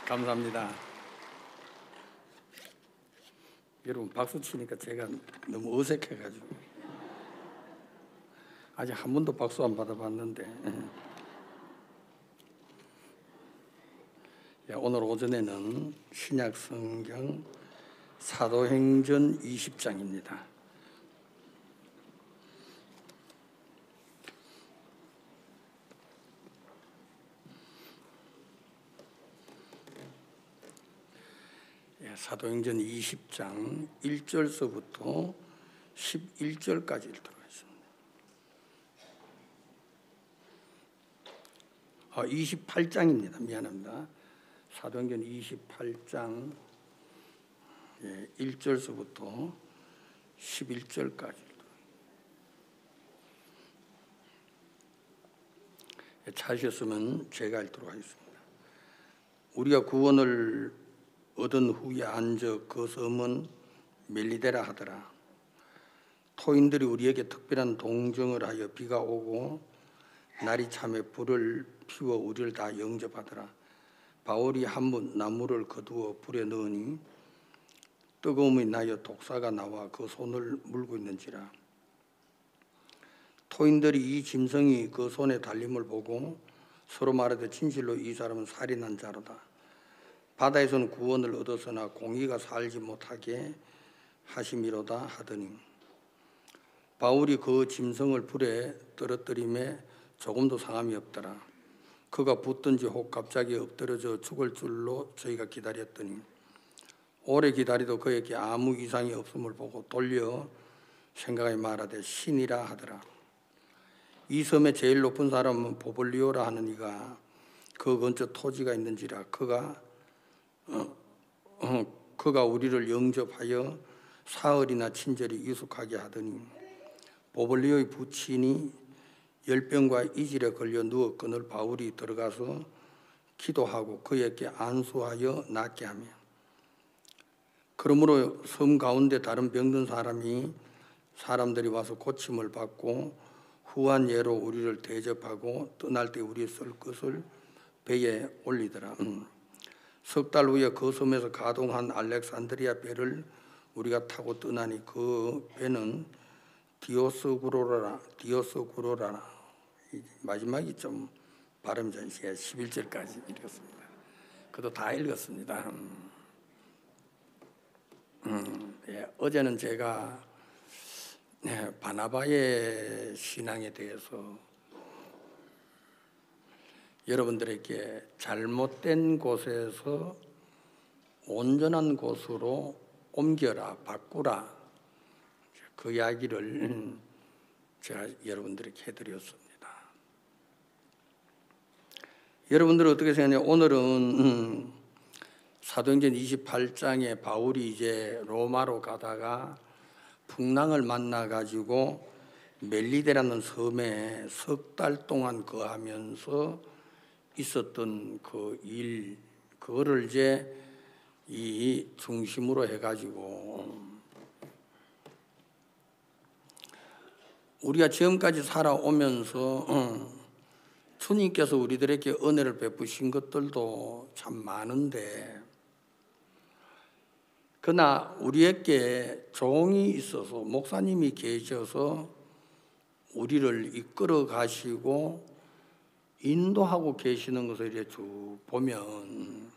감사합니다. 여러분 박수 치니까 제가 너무 어색해가지고 아직 한 번도 박수 안 받아봤는데 오늘 오전에는 신약 성경 사도행전 20장입니다. 사도행전 20장 1절서부터 11절까지 읽도록 하겠습니다. 28장입니다. 미안합니다. 사도행전 28장 1절서부터 11절까지 찾으셨으면 제가 읽도록 하겠습니다. 우리가 구원을 얻은 후에 앉아 그 섬은 멜리데라 하더라. 토인들이 우리에게 특별한 동정을 하여 비가 오고 날이 참에 불을 피워 우리를 다 영접하더라. 바울이 한 문 나무를 거두어 불에 넣으니 뜨거움이 나여 독사가 나와 그 손을 물고 있는지라. 토인들이 이 짐승이 그 손에 달림을 보고 서로 말하되 진실로 이 사람은 살인한 자로다. 바다에서는 구원을 얻었으나 공의가 살지 못하게 하심이로다 하더니 바울이 그 짐승을 불에 떨어뜨림에 조금도 상함이 없더라. 그가 붙든지 혹 갑자기 엎드려져 죽을 줄로 저희가 기다렸더니 오래 기다리도 그에게 아무 이상이 없음을 보고 돌려 생각하여 말하되 신이라 하더라. 이 섬의 제일 높은 사람은 보블리오라 하는 이가 그 근처 토지가 있는지라. 그가 우리를 영접하여 사흘이나 친절히 유숙하게 하더니 보블리오의 부친이 열병과 이질에 걸려 누워 끈을 바울이 들어가서 기도하고 그에게 안수하여 낫게 하며 그러므로 섬 가운데 다른 병든 사람들이 와서 고침을 받고 후한 예로 우리를 대접하고 떠날 때 우리 쓸 것을 배에 올리더라. 석 달 후에 그 섬에서 가동한 알렉산드리아 배를 우리가 타고 떠나니 그 배는 디오스구로라라. 마지막이 좀 발음 전시에 11절까지 읽었습니다. 그것도 다 읽었습니다. 어제는 제가 바나바의 신앙에 대해서 여러분들에게 잘못된 곳에서 온전한 곳으로 옮겨라, 바꾸라 그 이야기를 제가 여러분들에게 해드렸습니다. 여러분들은 어떻게 생각하냐? 오늘은 사도행전 28장에 바울이 이제 로마로 가다가 풍랑을 만나가지고 멜리데라는 섬에 석 달 동안 거하면서 있었던 그 일, 그거를 이제 이 중심으로 해가지고 우리가 지금까지 살아오면서 주님께서 우리들에게 은혜를 베푸신 것들도 참 많은데 그러나 우리에게 종이 있어서 목사님이 계셔서 우리를 이끌어 가시고 인도하고 계시는 것을 이렇게 쭉 보면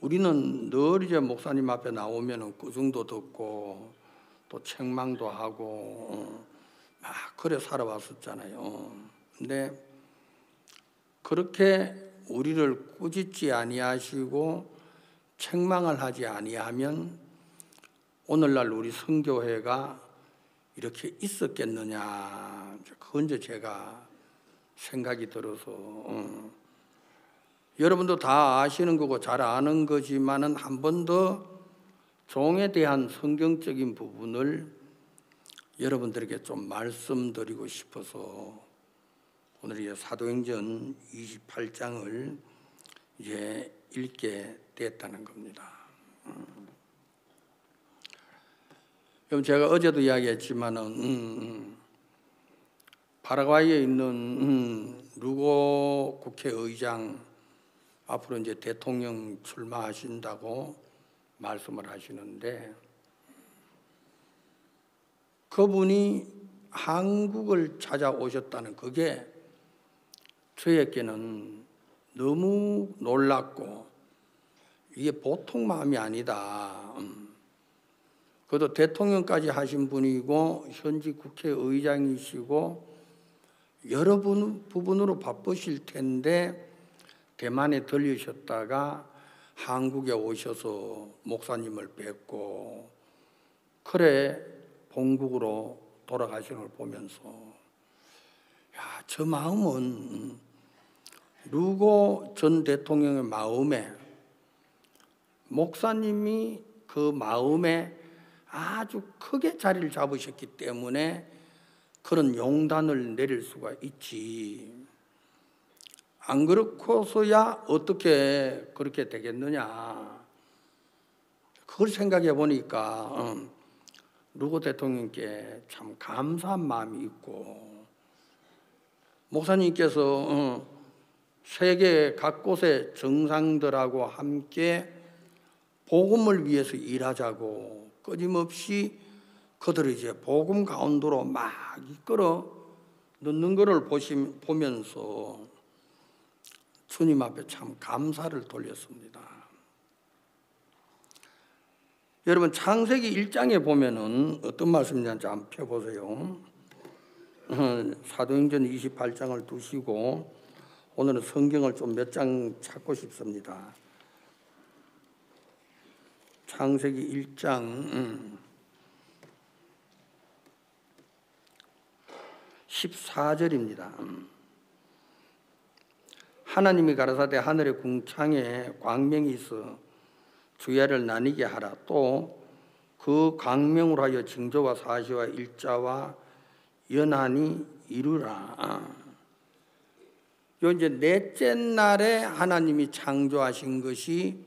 우리는 늘 이제 목사님 앞에 나오면 꾸중도 듣고 또 책망도 하고 막 그래 살아왔었잖아요. 근데 그렇게 우리를 꾸짖지 아니하시고 책망을 하지 아니하면 오늘날 우리 선교회가 이렇게 있었겠느냐, 그건 이제 제가 생각이 들어서 여러분도 다 아시는 거고 잘 아는 거지만은 한 번 더 종에 대한 성경적인 부분을 여러분들에게 좀 말씀드리고 싶어서 오늘 이제 사도행전 28장을 이제 읽게 됐다는 겁니다. 그럼 제가 어제도 이야기했지만은 파라과이에 있는 루고 국회의장 앞으로 이제 대통령 출마하신다고 말씀을 하시는데, 그분이 한국을 찾아오셨다는 그게 저에게는 너무 놀랍고 이게 보통 마음이 아니다. 그래도 대통령까지 하신 분이고 현지 국회의장이시고 여러 부분으로 바쁘실 텐데 대만에 들리셨다가 한국에 오셔서 목사님을 뵙고 그래 본국으로 돌아가시는 걸 보면서 야, 저 마음은 루고 전 대통령의 마음에 목사님이 그 마음에 아주 크게 자리를 잡으셨기 때문에 그런 용단을 내릴 수가 있지. 안 그렇고서야 어떻게 그렇게 되겠느냐. 그걸 생각해 보니까 루고 대통령께 참 감사한 마음이 있고, 목사님께서 세계 각곳의 정상들하고 함께 복음을 위해서 일하자고 끊임없이 그들을 이제 복음 가운데로 막 이끌어 넣는 것을 보면서 주님 앞에 참 감사를 돌렸습니다. 여러분 창세기 1장에 보면은 어떤 말씀인지 한번 펴보세요. 사도행전 28장을 두시고 오늘은 성경을 좀 몇 장 찾고 싶습니다. 창세기 1장 14절입니다. 하나님이 가라사대 하늘의 궁창에 광명이 있어 주야를 나뉘게 하라. 또 그 광명으로 하여 징조와 사시와 일자와 연한이 이루라. 요 이제 넷째 날에 하나님이 창조하신 것이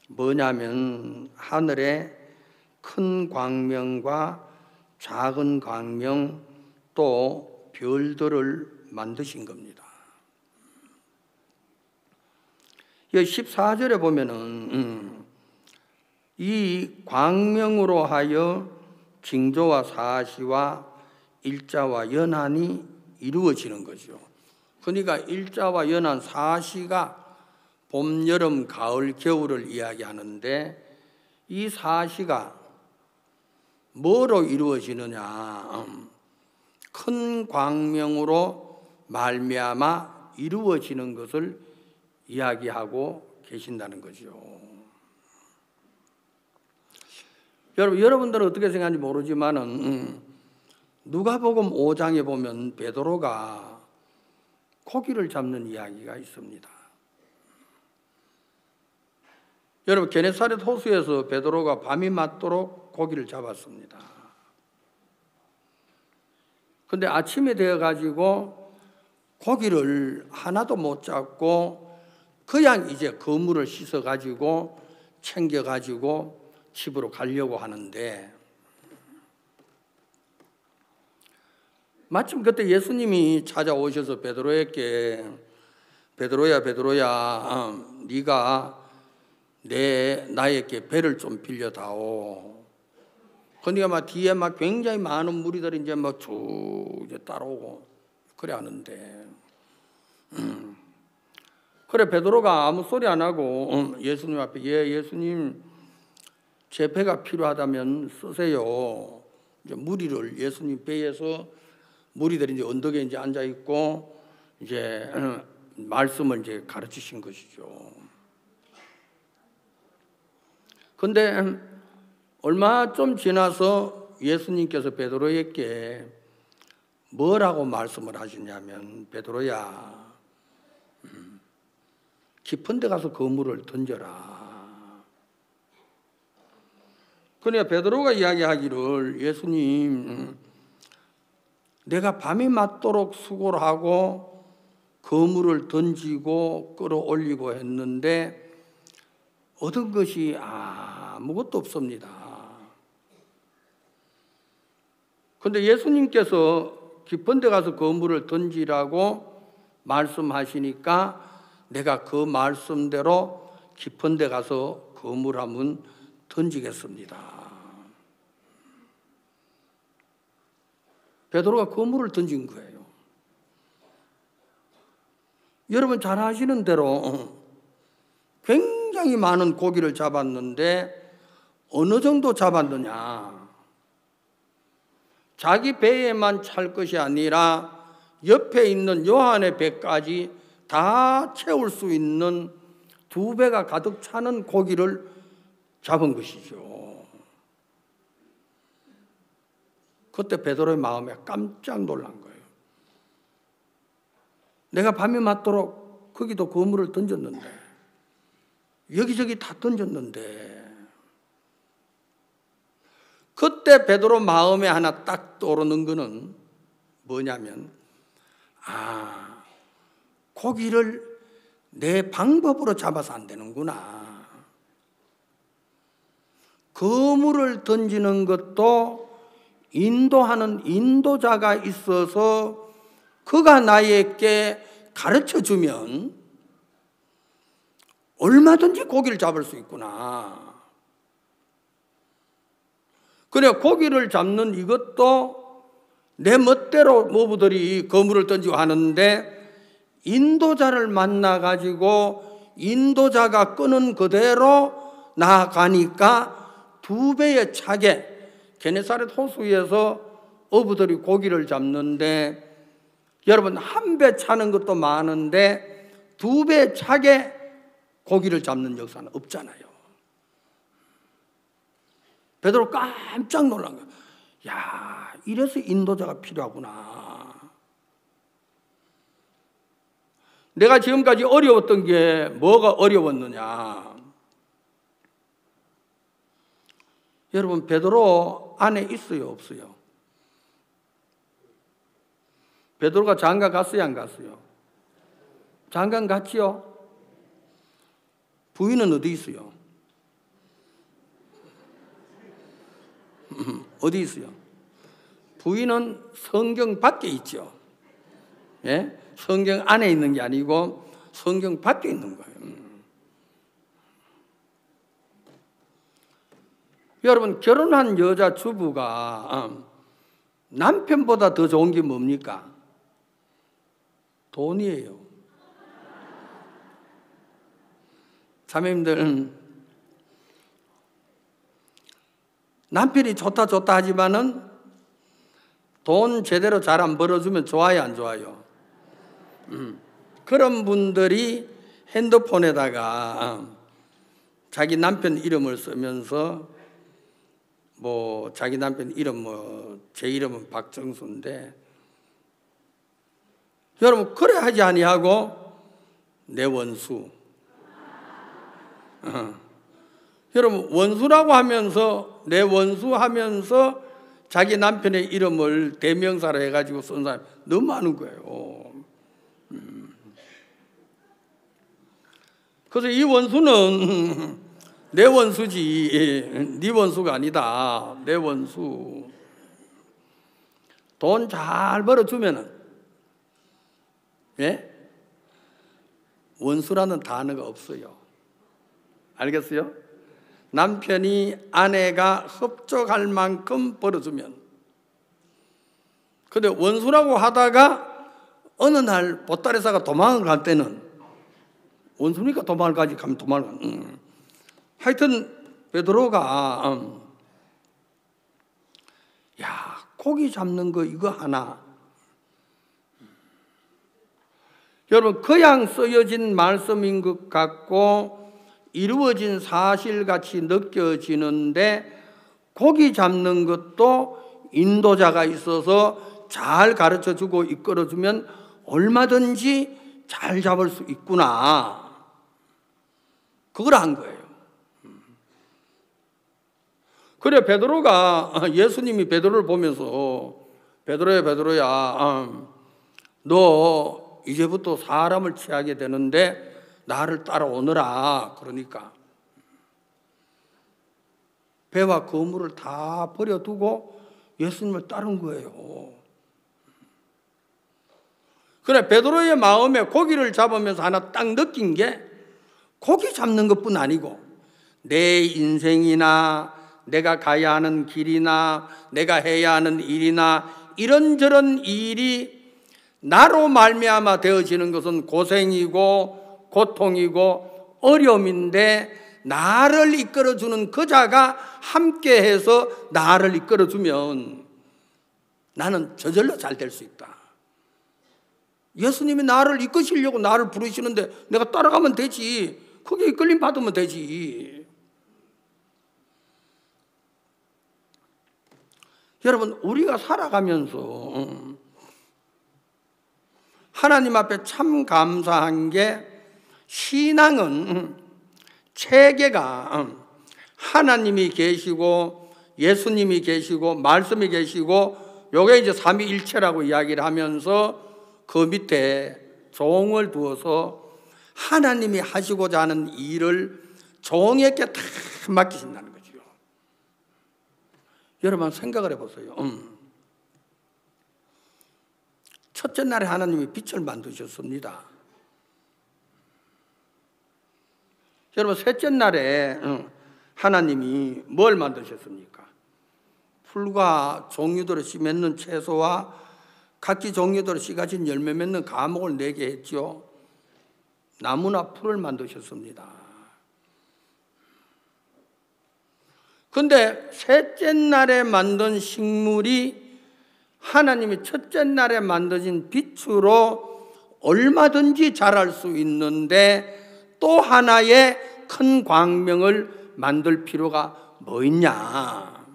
뭐냐면 하늘에 큰 광명과 작은 광명 또 별들을 만드신 겁니다. 이 14절에 보면은 이 광명으로 하여 징조와 사시와 일자와 연한이 이루어지는 거죠. 그러니까 일자와 연한 사시가 봄, 여름, 가을, 겨울을 이야기하는데 이 사시가 뭐로 이루어지느냐? 큰 광명으로 말미암아 이루어지는 것을 이야기하고 계신다는 거죠. 여러분들은 어떻게 생각하는지 모르지만은 누가복음 5장에 보면 베드로가 고기를 잡는 이야기가 있습니다. 여러분 게네사렛 호수에서 베드로가 밤이 맞도록 고기를 잡았습니다. 근데 아침에 되어 가지고 고기를 하나도 못 잡고 그냥 이제 그물을 씻어 가지고 챙겨 가지고 집으로 가려고 하는데 마침 그때 예수님이 찾아오셔서 베드로에게 베드로야 네가 나에게 배를 좀 빌려다오. 그러니까 막 뒤에 막 굉장히 많은 무리들이 이제 막 쭉 이제 따라오고 그래 하는데 그래 베드로가 아무 소리 안 하고 예수님 앞에 예수님 제 배가 필요하다면 쓰세요. 이제 무리를 예수님 배에서 무리들이 이제 언덕에 이제 앉아 있고 이제 말씀을 이제 가르치신 것이죠. 근데 얼마 좀 지나서 예수님께서 베드로에게 뭐라고 말씀을 하시냐면 베드로야 깊은 데 가서 그물을 던져라. 그러니까 베드로가 이야기하기를 예수님 내가 밤이 맞도록 수고를 하고 그물을 던지고 끌어올리고 했는데 얻은 것이 아무것도 없습니다. 그런데 예수님께서 깊은 데 가서 그물을 던지라고 말씀하시니까 내가 그 말씀대로 깊은 데 가서 그물 한번 던지겠습니다. 베드로가 그물을 던진 거예요. 여러분 잘 아시는 대로 굉장히 많은 고기를 잡았는데 어느 정도 잡았느냐? 자기 배에만 찰 것이 아니라 옆에 있는 요한의 배까지 다 채울 수 있는 2배가 가득 차는 고기를 잡은 것이죠. 그때 베드로의 마음에 깜짝 놀란 거예요. 내가 밤이 맞도록 거기도 그물을 던졌는데, 여기저기 다 던졌는데, 그때 베드로 마음에 하나 딱 떠오르는 거는 뭐냐면, 고기를 내 방법으로 잡아서 안 되는구나. 그물을 던지는 것도 인도하는 인도자가 있어서 그가 나에게 가르쳐 주면 얼마든지 고기를 잡을 수 있구나. 그래, 고기를 잡는 이것도 내 멋대로 모부들이 그물을 던지고 하는데 인도자를 만나가지고 인도자가 끄는 그대로 나아가니까 2배의 차게, 게네사렛 호수에서 어부들이 고기를 잡는데 여러분 1배 차는 것도 많은데 2배 차게 고기를 잡는 역사는 없잖아요. 베드로 깜짝 놀란 거예요. 야, 이래서 인도자가 필요하구나. 내가 지금까지 어려웠던 게 뭐가 어려웠느냐? 여러분, 베드로 안에 있어요, 없어요? 베드로가 장가 갔어요, 안 갔어요? 장가 갔지요? 부인은 어디 있어요? 어디 있어요? 부인은 성경 밖에 있죠. 예? 성경 안에 있는 게 아니고 성경 밖에 있는 거예요. 여러분, 결혼한 여자 주부가 남편보다 더 좋은 게 뭡니까? 돈이에요. 자매님들, 남편이 좋다 하지만은 돈 제대로 잘 안 벌어주면 좋아요, 안 좋아요? 그런 분들이 핸드폰에다가 자기 남편 이름을 쓰면서 자기 남편 이름 제 이름은 박정수인데, 여러분 그래 하지 아니하고 내 원수. 여러분 원수라고 하면서 내 원수 하면서 자기 남편의 이름을 대명사로 해가지고 쓴 사람 너무 많은 거예요. 그래서 이 원수는 내 원수지 네 원수가 아니다. 내 원수. 돈 잘 벌어주면은, 예? 원수라는 단어가 없어요. 알겠어요? 남편이 아내가 흡족할 만큼 벌어주면. 근데 원수라고 하다가 어느 날 보따리사가 도망을 갈 때는, 원수니까 도망을 가지, 가면 도망을 가. 하여튼 베드로가 고기 잡는 거 이거 하나, 여러분 그냥 쓰여진 말씀인 것 같고 이루어진 사실같이 느껴지는데, 고기 잡는 것도 인도자가 있어서 잘 가르쳐주고 이끌어주면 얼마든지 잘 잡을 수 있구나. 그걸 한 거예요. 그래, 베드로가, 예수님이 베드로를 보면서 베드로야, 너 이제부터 사람을 취하게 되는데 나를 따라오너라. 그러니까 배와 그물을 다 버려두고 예수님을 따른 거예요. 그래, 베드로의 마음에 고기를 잡으면서 하나 딱 느낀 게, 고기 잡는 것뿐 아니고 내 인생이나 내가 가야 하는 길이나 내가 해야 하는 일이나 이런저런 일이 나로 말미암아 되어지는 것은 고생이고 고통이고 어려움인데, 나를 이끌어주는 그자가 함께해서 나를 이끌어주면 나는 저절로 잘 될 수 있다. 예수님이 나를 이끄시려고 나를 부르시는데 내가 따라가면 되지. 거기에 이끌림 받으면 되지. 여러분, 우리가 살아가면서 하나님 앞에 참 감사한 게, 신앙은 체계가 하나님이 계시고 예수님이 계시고 말씀이 계시고, 요게 이제 삼위일체라고 이야기를 하면서 그 밑에 종을 두어서 하나님이 하시고자 하는 일을 종에게 다 맡기신다는 거죠. 여러분 생각을 해보세요. 첫째 날에 하나님이 빛을 만드셨습니다. 여러분 셋째 날에 하나님이 뭘 만드셨습니까? 풀과 종류대로 씨 맺는 채소와 각기 종류대로 씨 가진 열매 맺는 과목을 내게 했죠. 나무나 풀을 만드셨습니다. 그런데 셋째 날에 만든 식물이 하나님이 첫째 날에 만드신 빛으로 얼마든지 자랄 수 있는데, 또 하나의 큰 광명을 만들 필요가 뭐 있냐?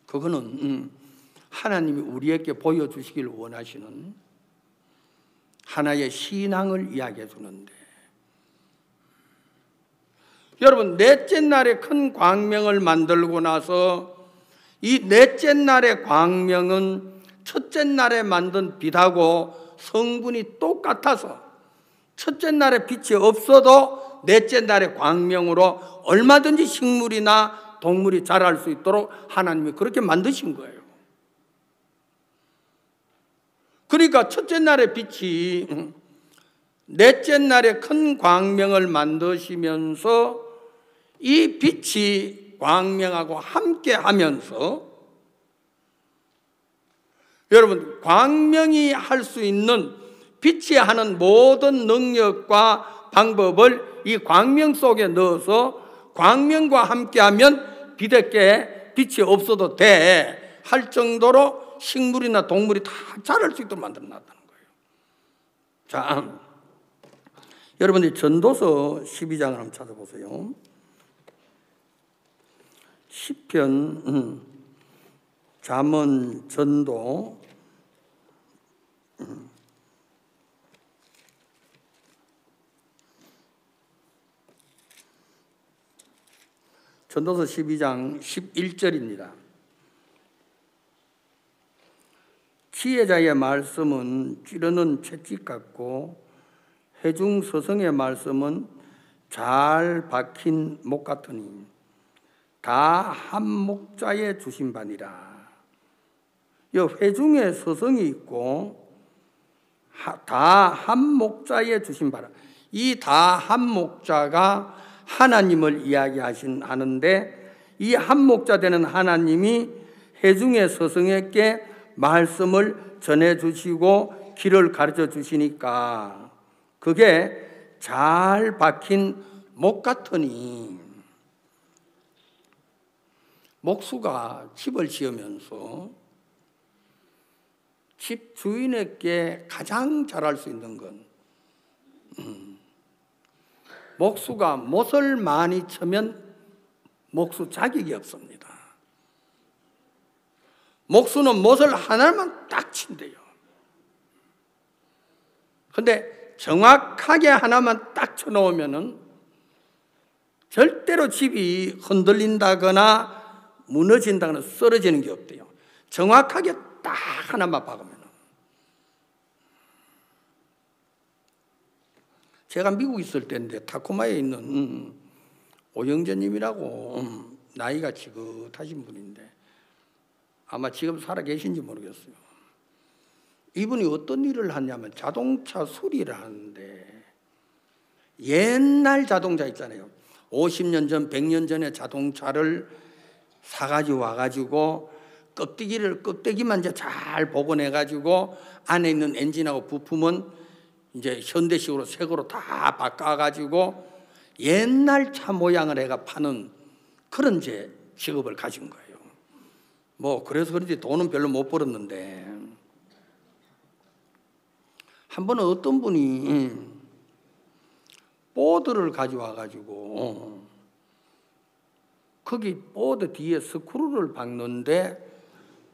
그거는 하나님이 우리에게 보여주시길 원하시는 하나의 신앙을 이야기해 주는데, 여러분 넷째 날에 큰 광명을 만들고 나서 이 넷째 날의 광명은 첫째 날에 만든 빛하고 성분이 똑같아서 첫째 날에 빛이 없어도 넷째 날의 광명으로 얼마든지 식물이나 동물이 자랄 수 있도록 하나님이 그렇게 만드신 거예요. 그러니까 첫째 날의 빛이 넷째 날에 큰 광명을 만드시면서 이 빛이 광명하고 함께 하면서, 여러분 광명이 할 수 있는, 빛이 하는 모든 능력과 방법을 이 광명 속에 넣어서 광명과 함께하면 빛에게 빛이 없어도 돼 할 정도로 식물이나 동물이 다 자랄 수 있도록 만들어 놨다는 거예요. 자, 여러분이 전도서 12장을 한번 찾아보세요. 시편, 잠언, 전도, 전도서 12장 11절입니다. 지혜자의 말씀은 찌르는 채찍 같고 회중 서성의 말씀은 잘 박힌 목 같으니 다 한 목자에 주신 바니라. 이 회중에 서성이 있고 다 한 목자에 주신 바라. 이 다 한 목자가 하나님을 하는데, 이 한 목자 되는 하나님이 회중의 서성에게 말씀을 전해주시고 길을 가르쳐 주시니까 그게 잘 박힌 목 같으니, 목수가 집을 지으면서 집 주인에게 가장 잘할 수 있는 건, 목수가 못을 많이 쳐면 목수 자격이 없습니다. 목수는 못을 하나만 딱 친대요. 근데 정확하게 하나만 딱 쳐놓으면은 절대로 집이 흔들린다거나 무너진다거나 쓰러지는 게 없대요. 정확하게 딱 하나만 박으면. 제가 미국 있을 때인데 타코마에 있는 오영재님이라고 나이가 지긋하신 분인데 아마 지금 살아 계신지 모르겠어요. 이분이 어떤 일을 하냐면 자동차 수리를 하는데, 옛날 자동차 있잖아요. 50년 전, 100년 전에 자동차를 사가지고 와가지고 껍데기만 이제 잘 복원해가지고 안에 있는 엔진하고 부품은 이제 현대식으로 새 거로 다 바꿔가지고 옛날 차 모양을 해가 파는 그런 이제 직업을 가진 거예요. 뭐 그래서 그런지 돈은 별로 못 벌었는데, 한 번은 어떤 분이 보드를 가져와가지고 거기 보드 뒤에 스크루를 박는데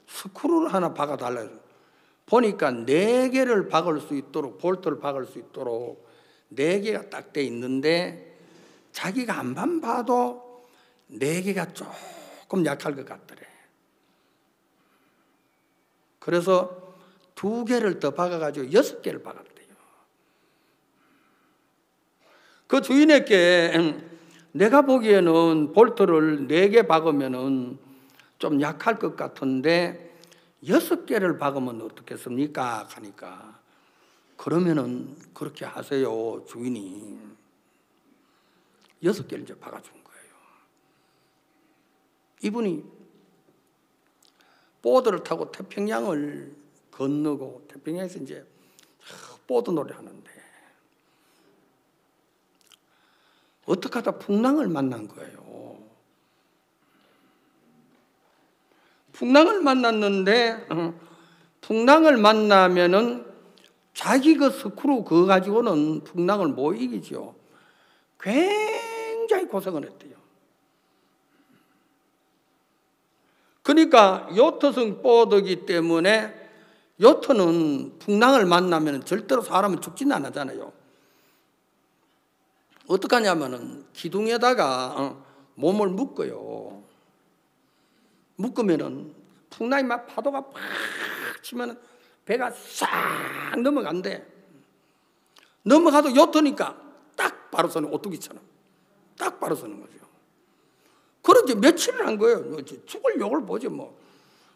스크루를 하나 박아달라고 보니까 4개를 박을 수 있도록, 볼트를 박을 수 있도록 4개가 딱 돼 있는데, 자기가 안만 봐도 4개가 조금 약할 것 같더래. 그래서 2개를 더 박아가지고 6개를 박았대요. 그 주인에게 내가 보기에는 볼트를 4개 박으면은 좀 약할 것 같은데 6개를 박으면 어떻겠습니까? 하니까, 그러면은 그렇게 하세요, 주인이. 6개를 이제 박아준 거예요. 이분이 보드를 타고 태평양을 건너고, 태평양에서 이제 보드 놀이 하는데 어떻게 하다 풍랑을 만난 거예요. 풍랑을 만났는데, 풍랑을 만나면은 자기 그 스크루 그거 가지고는 풍랑을 못 이기죠. 굉장히 고생을 했대요. 그러니까 요트성 보드이기 때문에, 요트는 풍랑을 만나면 절대로 사람은 죽지는 않잖아요. 어떻게 하냐면은 기둥에다가 몸을 묶어요. 묶으면은 풍랑이 막 파도가 팍 치면은 배가 싹 넘어간대. 넘어가도 요트니까 딱 바로 서는, 오뚜기처럼 딱 바로 서는 거죠. 그런지 며칠을 한 거예요. 죽을 욕을 보죠 뭐.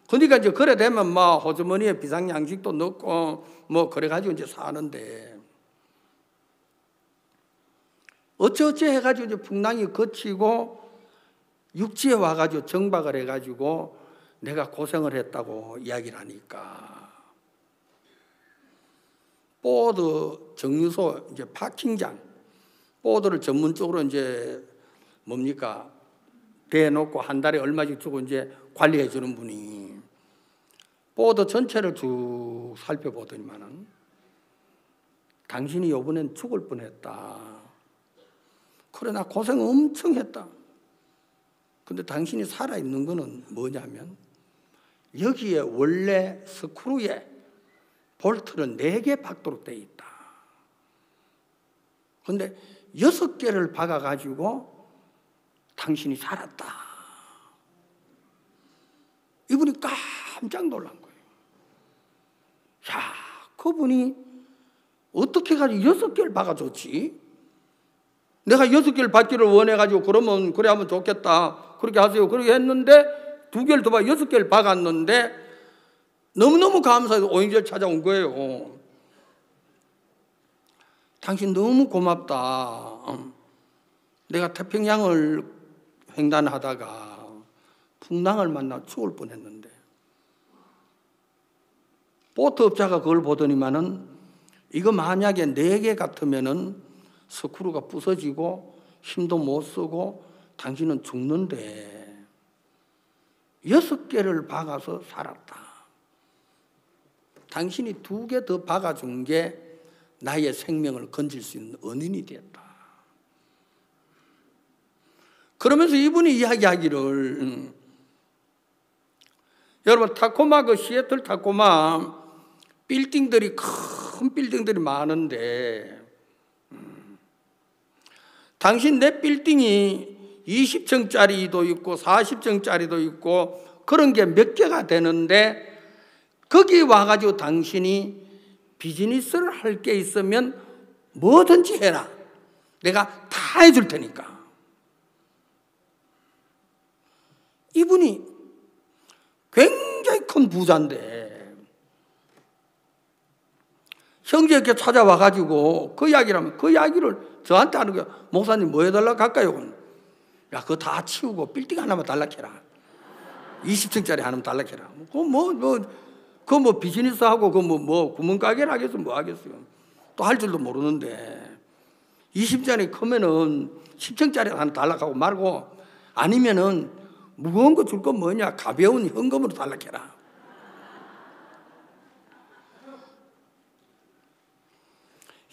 그러니까 이제 그래 되면 뭐 호주머니에 비상양식도 넣고 뭐 그래가지고 이제 사는데, 어찌어찌 해가지고 이제 풍랑이 거치고 육지에 와가지고 정박을 해가지고 내가 고생을 했다고 이야기를 하니까, 보드 정류소, 이제 파킹장, 보드를 전문적으로 이제 뭡니까 대놓고 한 달에 얼마씩 주고 이제 관리해 주는 분이 보드 전체를 쭉 살펴보더니만은, 당신이 이번엔 죽을 뻔했다. 그래 나 고생 엄청 했다. 근데 당신이 살아있는 거는 뭐냐면, 여기에 원래 스크루에 볼트를 4개 박도록 되어 있다. 근데 6개를 박아가지고 당신이 살았다. 이분이 깜짝 놀란 거예요. 야, 그분이 어떻게 가지고 6개를 박아줬지? 내가 6개를 받기를 원해가지고, 그러면 그래 하면 좋겠다, 그렇게 하세요, 그렇게 했는데 2개를 더 박, 6개를 박았는데 너무너무 감사해서 오행절 찾아온 거예요. 당신 너무 고맙다. 내가 태평양을 횡단하다가 풍랑을 만나 죽을 뻔했는데, 보트 업자가 그걸 보더니만은, 이거 만약에 4개 같으면은 스크루가 부서지고 힘도 못 쓰고 당신은 죽는데 6개를 박아서 살았다. 당신이 2개 더 박아준 게 나의 생명을 건질 수 있는 은인이 되었다. 그러면서 이분이 이야기하기를, 여러분 타코마, 그 시애틀 타코마 빌딩들이, 큰 빌딩들이 많은데, 당신 내 빌딩이 20층짜리도 있고 40층짜리도 있고 그런 게 몇 개가 되는데, 거기 와가지고 당신이 비즈니스를 할 게 있으면 뭐든지 해라. 내가 다 해줄 테니까. 이분이 굉장히 큰 부자인데 형제께 찾아와가지고 그 이야기를 하면 그 이야기를 저한테 하는 거야. 목사님 뭐 해달라고 할까요? 야, 그거 다 치우고 빌딩 하나만 달라해라. 20층짜리 하나만 달라해라. 그거 뭐 비즈니스하고 그거 구멍가게를 하겠어? 뭐 하겠어요? 또 할 줄도 모르는데 20층짜리 크면은 10층짜리 하나 달라고 말고 아니면은 무거운 거 줄 건 뭐냐? 가벼운 현금으로 달라해라.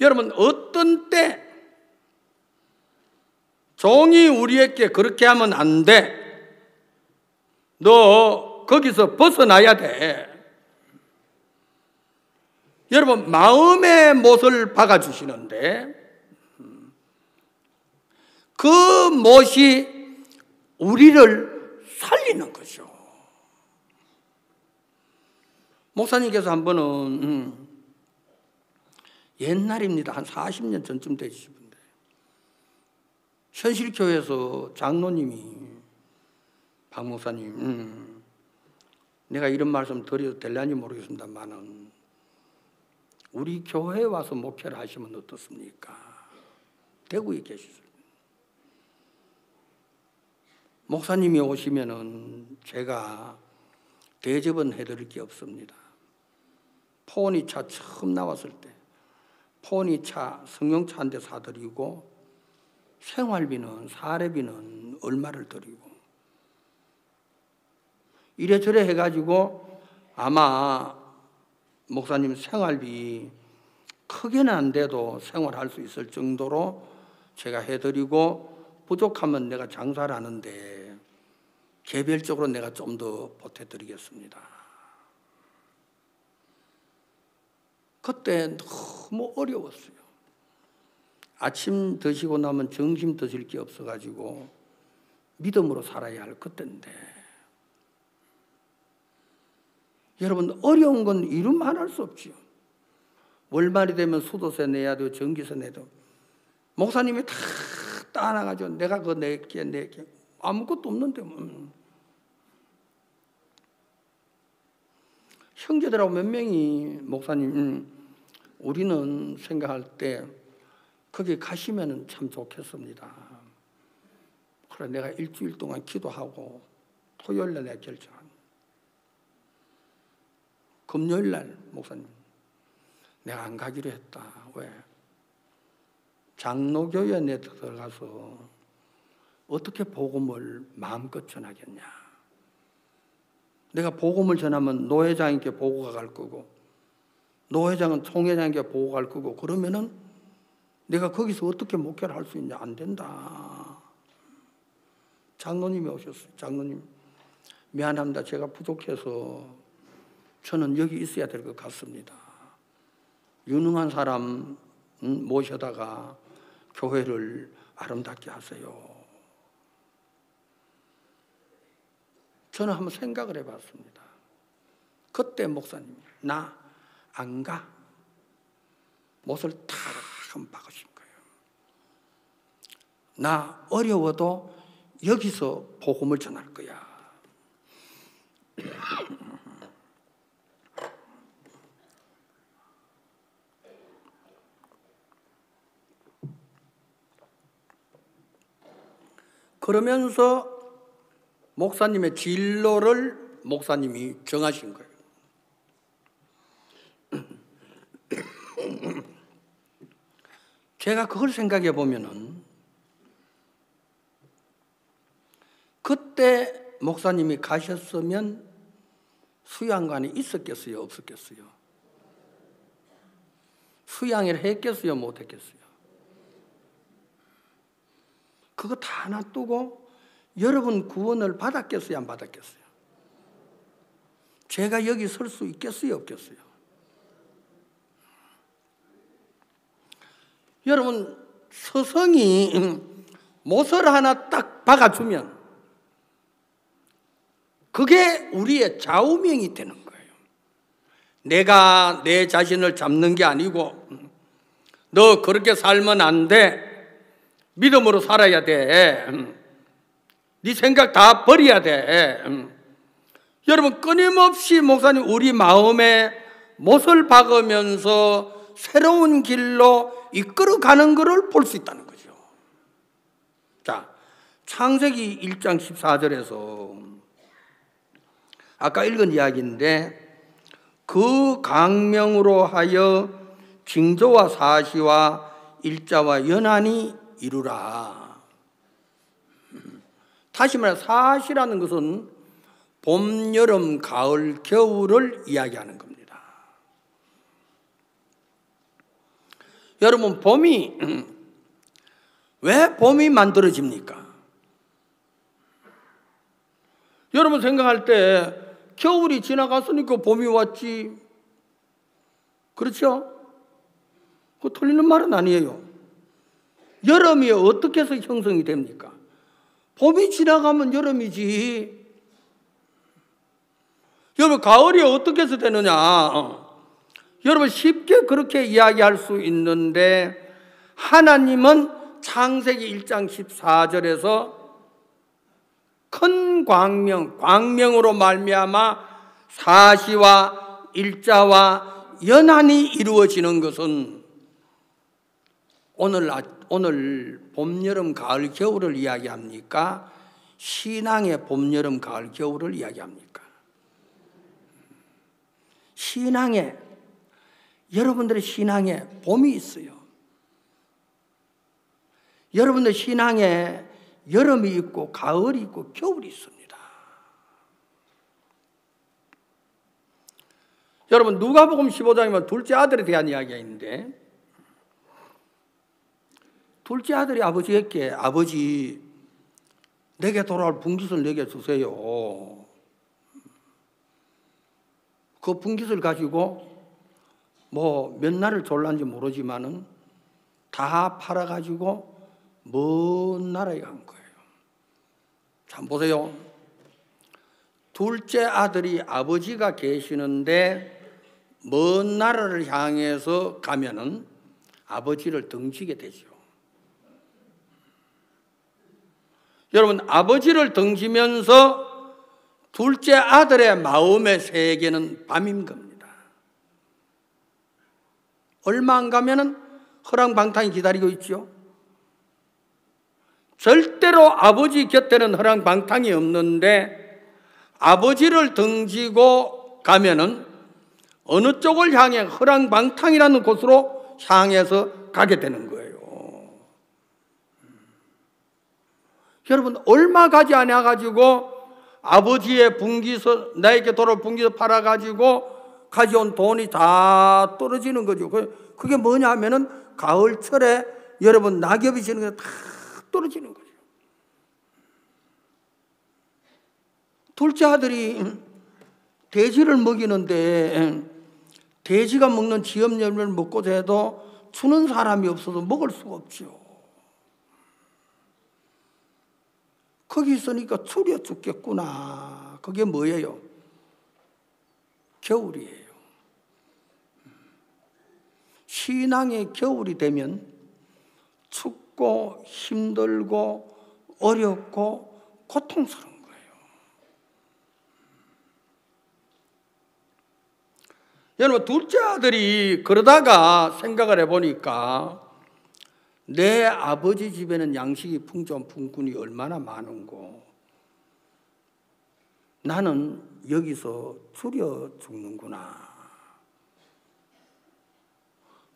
여러분, 어떤 때 종이 우리에게 그렇게 하면 안 돼. 너 거기서 벗어나야 돼. 여러분, 마음의 못을 박아주시는데 그 못이 우리를 살리는 거죠. 목사님께서 한 번은 옛날입니다. 한 40년 전쯤 되시는데 현실교회에서 장로님이 박 목사님, 내가 이런 말씀 드려도 될런지 모르겠습니다만은 우리 교회에 와서 목회를 하시면 어떻습니까? 대구에 계시죠. 목사님이 오시면은 제가 대접은 해드릴 게 없습니다. 포니차 처음 나왔을 때 포니차 승용차 한 대 사드리고 생활비는 사례비는 얼마를 드리고 이래저래 해가지고 아마 목사님 생활비 크게는 안 돼도 생활할 수 있을 정도로 제가 해드리고 부족하면 내가 장사를 하는데 개별적으로 내가 좀 더 보태드리겠습니다. 그때 너무 어려웠어요. 아침 드시고 나면 점심 드실 게 없어가지고 믿음으로 살아야 할 그때인데 여러분, 어려운 건 이루만 할 수 없지요. 월말이 되면 수도세 내야 되고 전기세 내야 되고 목사님이 다 따놔가지고 내가 그거 낼게 아무것도 없는데 형제들하고 몇 명이 목사님 우리는 생각할 때 거기 가시면 참 좋겠습니다. 그래 내가 일주일 동안 기도하고 토요일날 내가 결정한 금요일날 목사님 내가 안 가기로 했다. 왜? 장로교회에 내 들어가서 어떻게 복음을 마음껏 전하겠냐. 내가 복음을 전하면 노회장에게 보고가 갈 거고 노회장은 총회장에게 보고 갈 거고 그러면은 내가 거기서 어떻게 목회를 할 수 있냐. 안 된다. 장로님이 오셨어요. 장로님 미안합니다. 제가 부족해서 저는 여기 있어야 될 것 같습니다. 유능한 사람 모셔다가 교회를 아름답게 하세요. 저는 한번 생각을 해봤습니다. 그때 목사님 나 안 가. 못을 탁 한번 박으신 거예요. 나 어려워도 여기서 복음을 전할 거야. 그러면서 목사님의 진로를 목사님이 정하신 거예요. 제가 그걸 생각해 보면은 그때 목사님이 가셨으면 수양관이 있었겠어요? 없었겠어요? 수양을 했겠어요? 못했겠어요? 그거 다 놔두고 여러분 구원을 받았겠어요? 안 받았겠어요? 제가 여기 설 수 있겠어요? 없겠어요? 여러분 서성이 못을 하나 딱 박아주면 그게 우리의 좌우명이 되는 거예요. 내가 내 자신을 잡는 게 아니고 너 그렇게 살면 안 돼. 믿음으로 살아야 돼. 네 생각 다 버려야 돼. 여러분 끊임없이 목사님 우리 마음에 못을 박으면서 새로운 길로 이끌어가는 것을 볼 수 있다는 거죠. 자, 창세기 1장 14절에서 아까 읽은 이야기인데, 그 강명으로 하여 징조와 사시와 일자와 연한이 이루라. 다시 말해 사시라는 것은 봄, 여름, 가을, 겨울을 이야기하는 겁니다. 여러분, 봄이 왜 봄이 만들어집니까? 여러분 생각할 때 겨울이 지나갔으니까 봄이 왔지. 그렇죠? 그 틀리는 말은 아니에요. 여름이 어떻게 해서 형성이 됩니까? 봄이 지나가면 여름이지. 여러분, 가을이 어떻게 해서 되느냐? 여러분, 쉽게 그렇게 이야기할 수 있는데, 하나님은 창세기 1장 14절에서 큰 광명으로 말미암아 사시와 일자와 연한이 이루어지는 것은 오늘 봄, 여름, 가을, 겨울을 이야기합니까? 신앙의 봄, 여름, 가을, 겨울을 이야기합니까? 여러분들의 신앙에 봄이 있어요. 여러분들 신앙에 여름이 있고 가을이 있고 겨울이 있습니다. 여러분, 누가복음 15장이면 둘째 아들에 대한 이야기가 있는데, 둘째 아들이 아버지에게, 아버지 내게 돌아올 분깃을 내게 주세요. 그 분깃을 가지고 뭐 몇 날을 졸란지 모르지만은 다 팔아가지고 먼 나라에 간 거예요. 참 보세요. 둘째 아들이 아버지가 계시는데 먼 나라를 향해서 가면은 아버지를 등지게 되죠. 여러분, 아버지를 등지면서 둘째 아들의 마음의 세계는 밤인 겁니다. 얼마 안 가면은 허랑방탕이 기다리고 있죠. 절대로 아버지 곁에는 허랑방탕이 없는데 아버지를 등지고 가면은 어느 쪽을 향해 허랑방탕이라는 곳으로 향해서 가게 되는 거예요. 여러분, 얼마 가지 않아 가지고 아버지의 분깃을, 나에게 돌아올 분깃을 팔아 가지고 가져온 돈이 다 떨어지는 거죠. 그게 뭐냐 하면은 가을철에 여러분 낙엽이 지는 게 다 떨어지는 거죠. 둘째 아들이 돼지를 먹이는데 돼지가 먹는 지엽 열매를 먹고자 해도 주는 사람이 없어서 먹을 수가 없죠. 거기 있으니까 추려 죽겠구나. 그게 뭐예요? 겨울이에요. 신앙의 겨울이 되면 춥고 힘들고 어렵고 고통스러운 거예요. 여러분, 둘째 아들이 그러다가 생각을 해보니까 내 아버지 집에는 양식이 풍조한 품꾼이 얼마나 많은고 나는 여기서 줄여 죽는구나.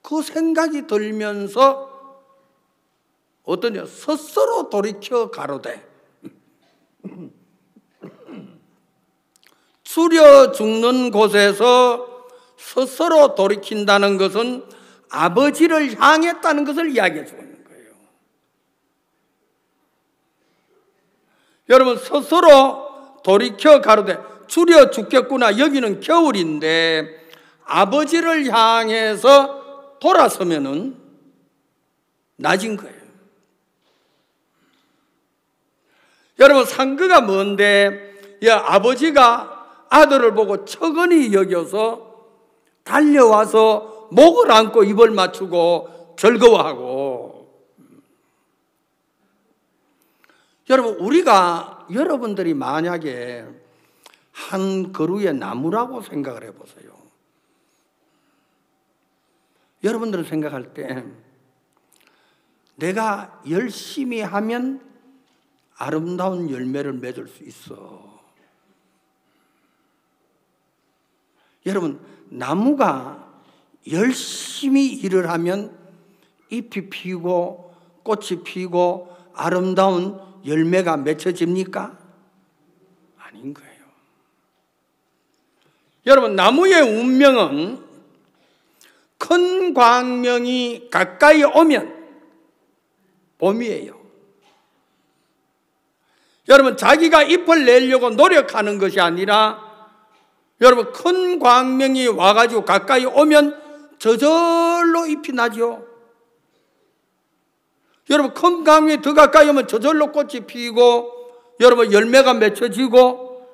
그 생각이 들면서 어떠냐, 스스로 돌이켜 가로되 줄여 죽는 곳에서 스스로 돌이킨다는 것은 아버지를 향했다는 것을 이야기해 주고 있는 거예요. 여러분, 스스로 돌이켜 가로되 줄여 죽겠구나. 여기는 겨울인데 아버지를 향해서 돌아서면은 낮은 거예요. 여러분, 상그가 뭔데, 아버지가 아들을 보고 척은히 여겨서 달려와서 목을 안고 입을 맞추고 즐거워하고. 여러분, 여러분들이 만약에 한 그루의 나무라고 생각을 해보세요. 여러분들은 생각할 때 내가 열심히 하면 아름다운 열매를 맺을 수 있어. 여러분, 나무가 열심히 일을 하면 잎이 피고 꽃이 피고 아름다운 열매가 맺혀집니까? 아닌 거예요. 여러분, 나무의 운명은 큰 광명이 가까이 오면 봄이에요. 여러분, 자기가 잎을 내려고 노력하는 것이 아니라 여러분, 큰 광명이 와가지고 가까이 오면 저절로 잎이 나죠. 여러분, 큰 광명이 더 가까이 오면 저절로 꽃이 피고 여러분, 열매가 맺혀지고,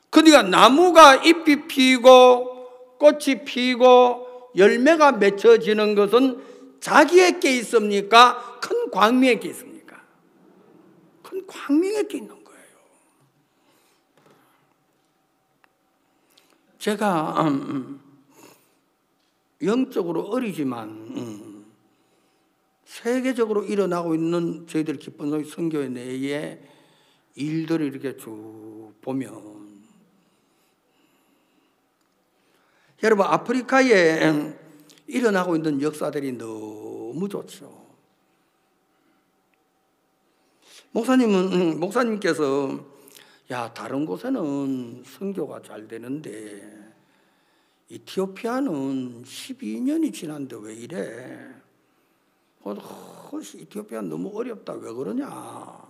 그러니까 나무가 잎이 피고 꽃이 피고 열매가 맺혀지는 것은 자기에게 있습니까? 큰 광명에게 있습니까? 큰 광명에게 있는 거예요. 제가 영적으로 어리지만 세계적으로 일어나고 있는 저희들 기쁜 선교회 내에 일들을 이렇게 쭉 보면, 여러분, 아프리카에 일어나고 있는 역사들이 너무 좋죠. 목사님께서 야, 다른 곳에는 선교가 잘 되는데 이티오피아는 12년이 지났는데 왜 이래? 이티오피아 너무 어렵다. 왜 그러냐?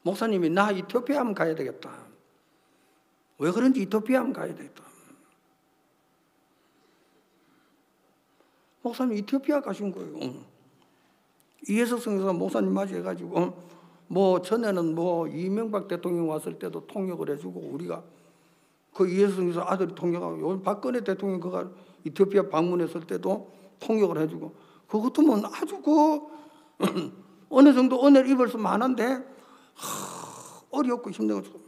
목사님이 나 이티오피아 한번 가야 되겠다. 왜 그런지 이티오피아 한번 가야 되겠다. 목사님 이티오피아 가신 거예요. 이해석 선교사 목사님 맞이해가지고 뭐 전에는 뭐 이명박 대통령 왔을 때도 통역을 해주고, 우리가 그 이해석 선교사 아들이 통역하고, 오늘 박근혜 대통령 그가 이티오피아 방문했을 때도 통역을 해주고, 그것도 뭐 아주 어느 정도 은혜를 입을 수 많은데 어렵고 힘들고.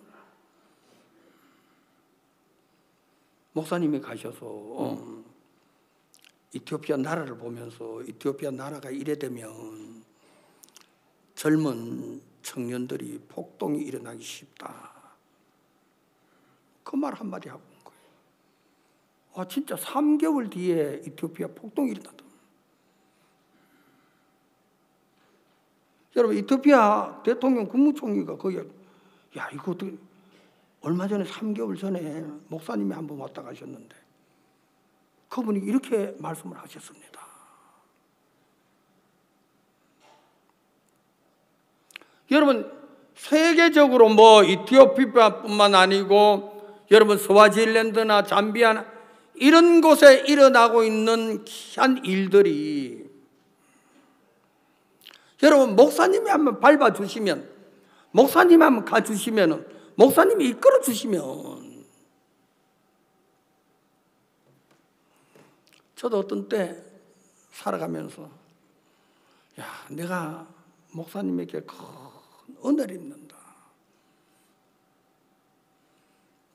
목사님이 가셔서 이티오피아 나라를 보면서 이티오피아 나라가 이래 되면 젊은 청년들이 폭동이 일어나기 쉽다, 그 말 한마디 하고 온 거예요. 아, 진짜 3개월 뒤에 이티오피아 폭동이 일어났다. 여러분, 이티오피아 대통령 국무총리가 거기, 야, 이거 어떻게, 얼마 전에 3개월 전에 목사님이 한번 왔다 가셨는데 그분이 이렇게 말씀을 하셨습니다. 여러분, 세계적으로 뭐 이티오피아뿐만 아니고 여러분 스와질랜드나 잠비아나 이런 곳에 일어나고 있는 귀한 일들이, 여러분, 목사님이 한번 밟아주시면, 목사님이 한번 가주시면, 목사님이 이끌어 주시면, 저도 어떤 때 살아가면서 야, 내가 목사님에게 큰 은혜를 입는다.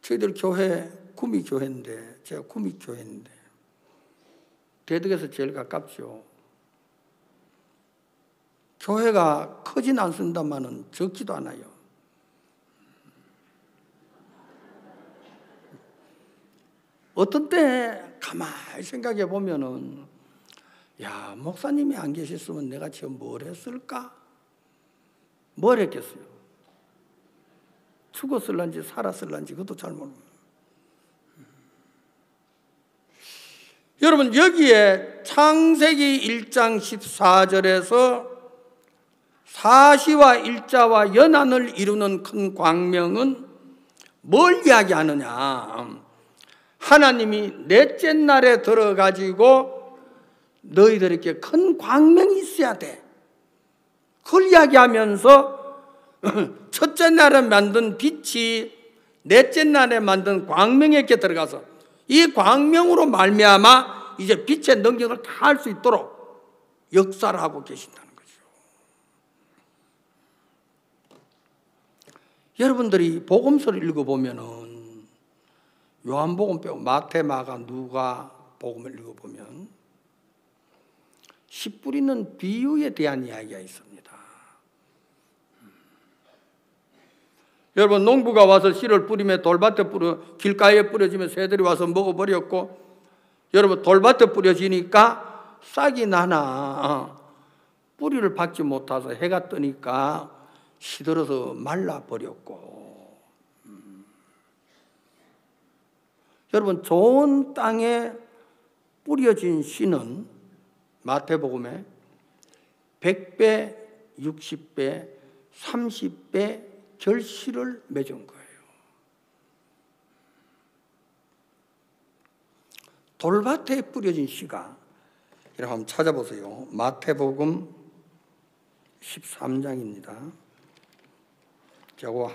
저희들 교회 구미교회인데, 제가 구미교회인데 대덕에서 제일 가깝죠. 교회가 크진 않습니다만은 적지도 않아요. 어떤 때 가만히 생각해 보면은, 야, 목사님이 안 계셨으면 내가 지금 뭘 했을까? 뭘 했겠어요? 죽었을런지 살았을런지 그것도 잘 모릅니다. 여러분, 여기에 창세기 1장 14절에서 사시와 일자와 연한을 이루는 큰 광명은 뭘 이야기하느냐? 하나님이 넷째 날에 들어가지고 너희들에게 큰 광명이 있어야 돼. 그걸 이야기하면서 첫째 날에 만든 빛이 넷째 날에 만든 광명에게 들어가서 이 광명으로 말미암아 이제 빛의 능력을 다 할 수 있도록 역사를 하고 계신다는 거죠. 여러분들이 복음서를 읽어보면은 요한복음 빼고 마태, 마가, 누가 복음을 읽어보면 씨 뿌리는 비유에 대한 이야기가 있습니다. 여러분, 농부가 와서 씨를 뿌리며 돌밭에 길가에 뿌려지면 새들이 와서 먹어버렸고, 여러분, 돌밭에 뿌려지니까 싹이 나나 뿌리를 받지 못해서 해가 뜨니까 시들어서 말라버렸고, 여러분, 좋은 땅에 뿌려진 씨는 마태복음에 100배, 60배, 30배 결실을 맺은 거예요. 돌밭에 뿌려진 씨가, 이렇게 한번 찾아보세요. 마태복음 13장입니다. 저거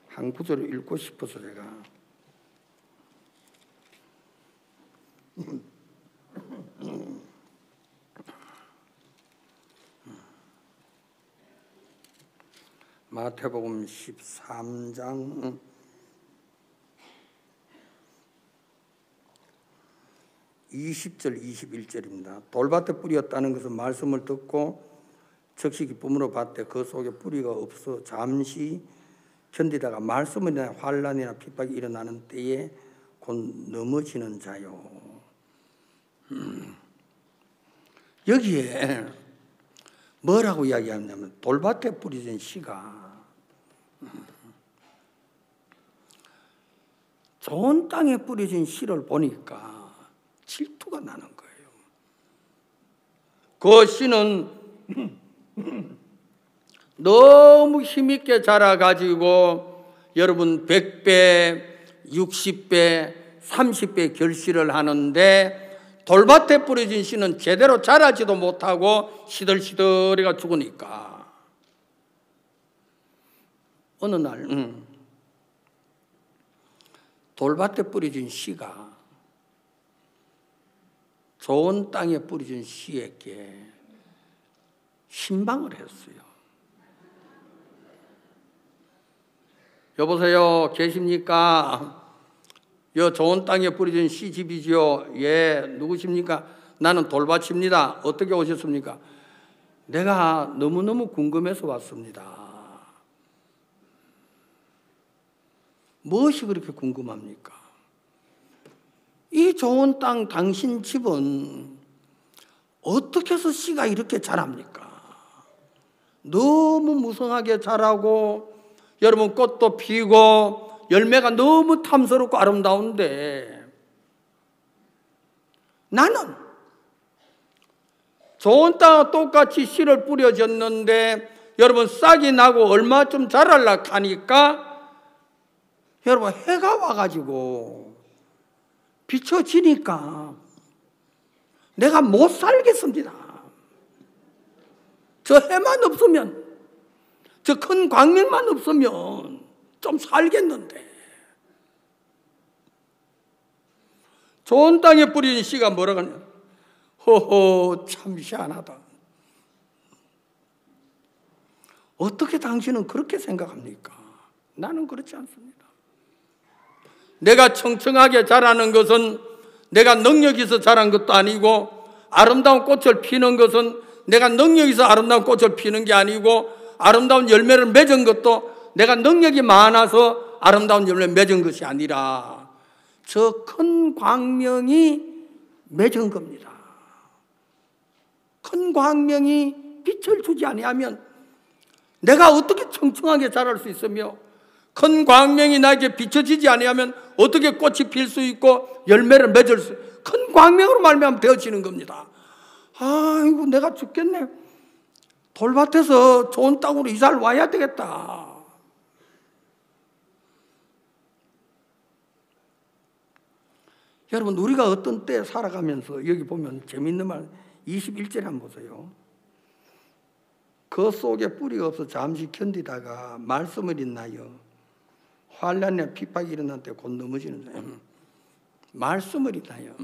한 구절을 읽고 싶어서 제가. 마태복음 13장 20절 21절입니다. 돌밭에 뿌렸다는 것은 말씀을 듣고 즉시 기쁨으로 받되 그 속에 뿌리가 없어 잠시 견디다가 말씀이나 환난이나 핍박이 일어나는 때에 곧 넘어지는 자요. 여기에 뭐라고 이야기하냐면 돌밭에 뿌려진 씨가 좋은 땅에 뿌려진 씨를 보니까 질투가 나는 거예요. 그 씨는 너무 힘있게 자라가지고 여러분 100배, 60배, 30배 결실을 하는데 돌밭에 뿌려진 씨는 제대로 자라지도 못하고 시들시들해가 죽으니까 어느 날 돌밭에 뿌려진 씨가 좋은 땅에 뿌려진 씨에게 신방을 했어요. 여보세요, 계십니까? 여 좋은 땅에 뿌려진 씨 집이지요. 예, 누구십니까? 나는 돌밭입니다. 어떻게 오셨습니까? 내가 너무너무 궁금해서 왔습니다. 무엇이 그렇게 궁금합니까? 이 좋은 땅 당신 집은 어떻게 해서 씨가 이렇게 자랍니까? 너무 무성하게 자라고 여러분 꽃도 피고 열매가 너무 탐스럽고 아름다운데 나는 좋은 땅에 똑같이 씨를 뿌려졌는데 여러분 싹이 나고 얼마쯤 자랄라 하니까 여러분 해가 와가지고 비춰지니까 내가 못 살겠습니다. 저 해만 없으면, 저 큰 광명만 없으면 좀 살겠는데. 좋은 땅에 뿌린 씨가 뭐라고 하냐? 허허, 참 희한하다. 어떻게 당신은 그렇게 생각합니까? 나는 그렇지 않습니다. 내가 청청하게 자라는 것은 내가 능력이 있어 자란 것도 아니고, 아름다운 꽃을 피는 것은 내가 능력이 있어 아름다운 꽃을 피는 게 아니고, 아름다운 열매를 맺은 것도 내가 능력이 많아서 아름다운 열매를 맺은 것이 아니라 저 큰 광명이 맺은 겁니다. 큰 광명이 빛을 주지 아니하면 내가 어떻게 청청하게 자랄 수 있으며, 큰 광명이 나에게 비춰지지 아니하면 어떻게 꽃이 필 수 있고 열매를 맺을 수, 큰 광명으로 말미암아 되어지는 겁니다. 아이고 내가 죽겠네. 돌밭에서 좋은 땅으로 이사를 와야 되겠다. 여러분 우리가 어떤 때에 살아가면서 여기 보면 재밌는 말 21절에 한번 보세요. 그 속에 뿌리가 없어 잠시 견디다가 말씀을 인하여 환난이나 핍박이 일어날 때 곧 넘어지는 자예요. 말씀을 인하여.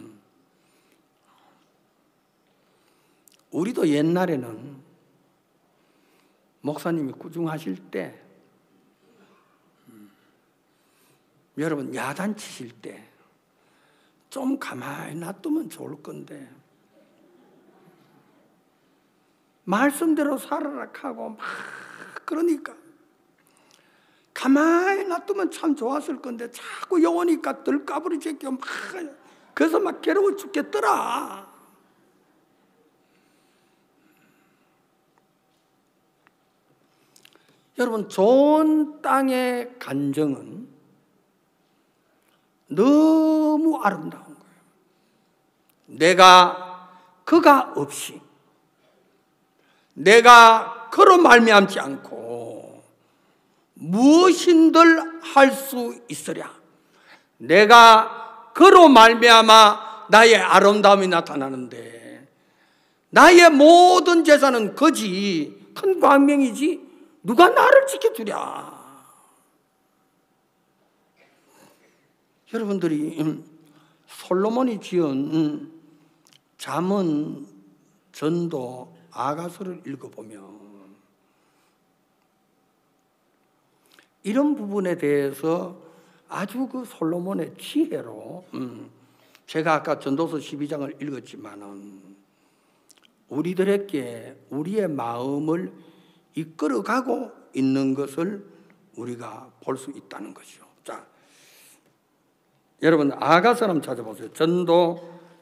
우리도 옛날에는 목사님이 구중하실 때 여러분 야단치실 때 좀 가만히 놔두면 좋을 건데 말씀대로 살아라 하고 막 그러니까 가만히 놔두면 참 좋았을 건데 자꾸 영원히까 들까불이 제껴 막 그래서 막 괴로워 죽겠더라. 여러분 좋은 땅의 간정은 너무 아름다운 거예요. 그가 없이 내가 그로 말미암지 않고 무엇인들 할 수 있으랴. 내가 그로 말미암아 나의 아름다움이 나타나는데 나의 모든 재산은 거지 큰 광명이지 누가 나를 지켜주랴. 여러분들이 솔로몬이 지은 잠언, 전도, 아가서를 읽어보면 이런 부분에 대해서 아주 그 솔로몬의 지혜로 제가 아까 전도서 12장을 읽었지만은 우리들에게 우리의 마음을 이끌어가고 있는 것을 우리가 볼 수 있다는 것이죠. 자, 여러분 아가서 한번 찾아보세요.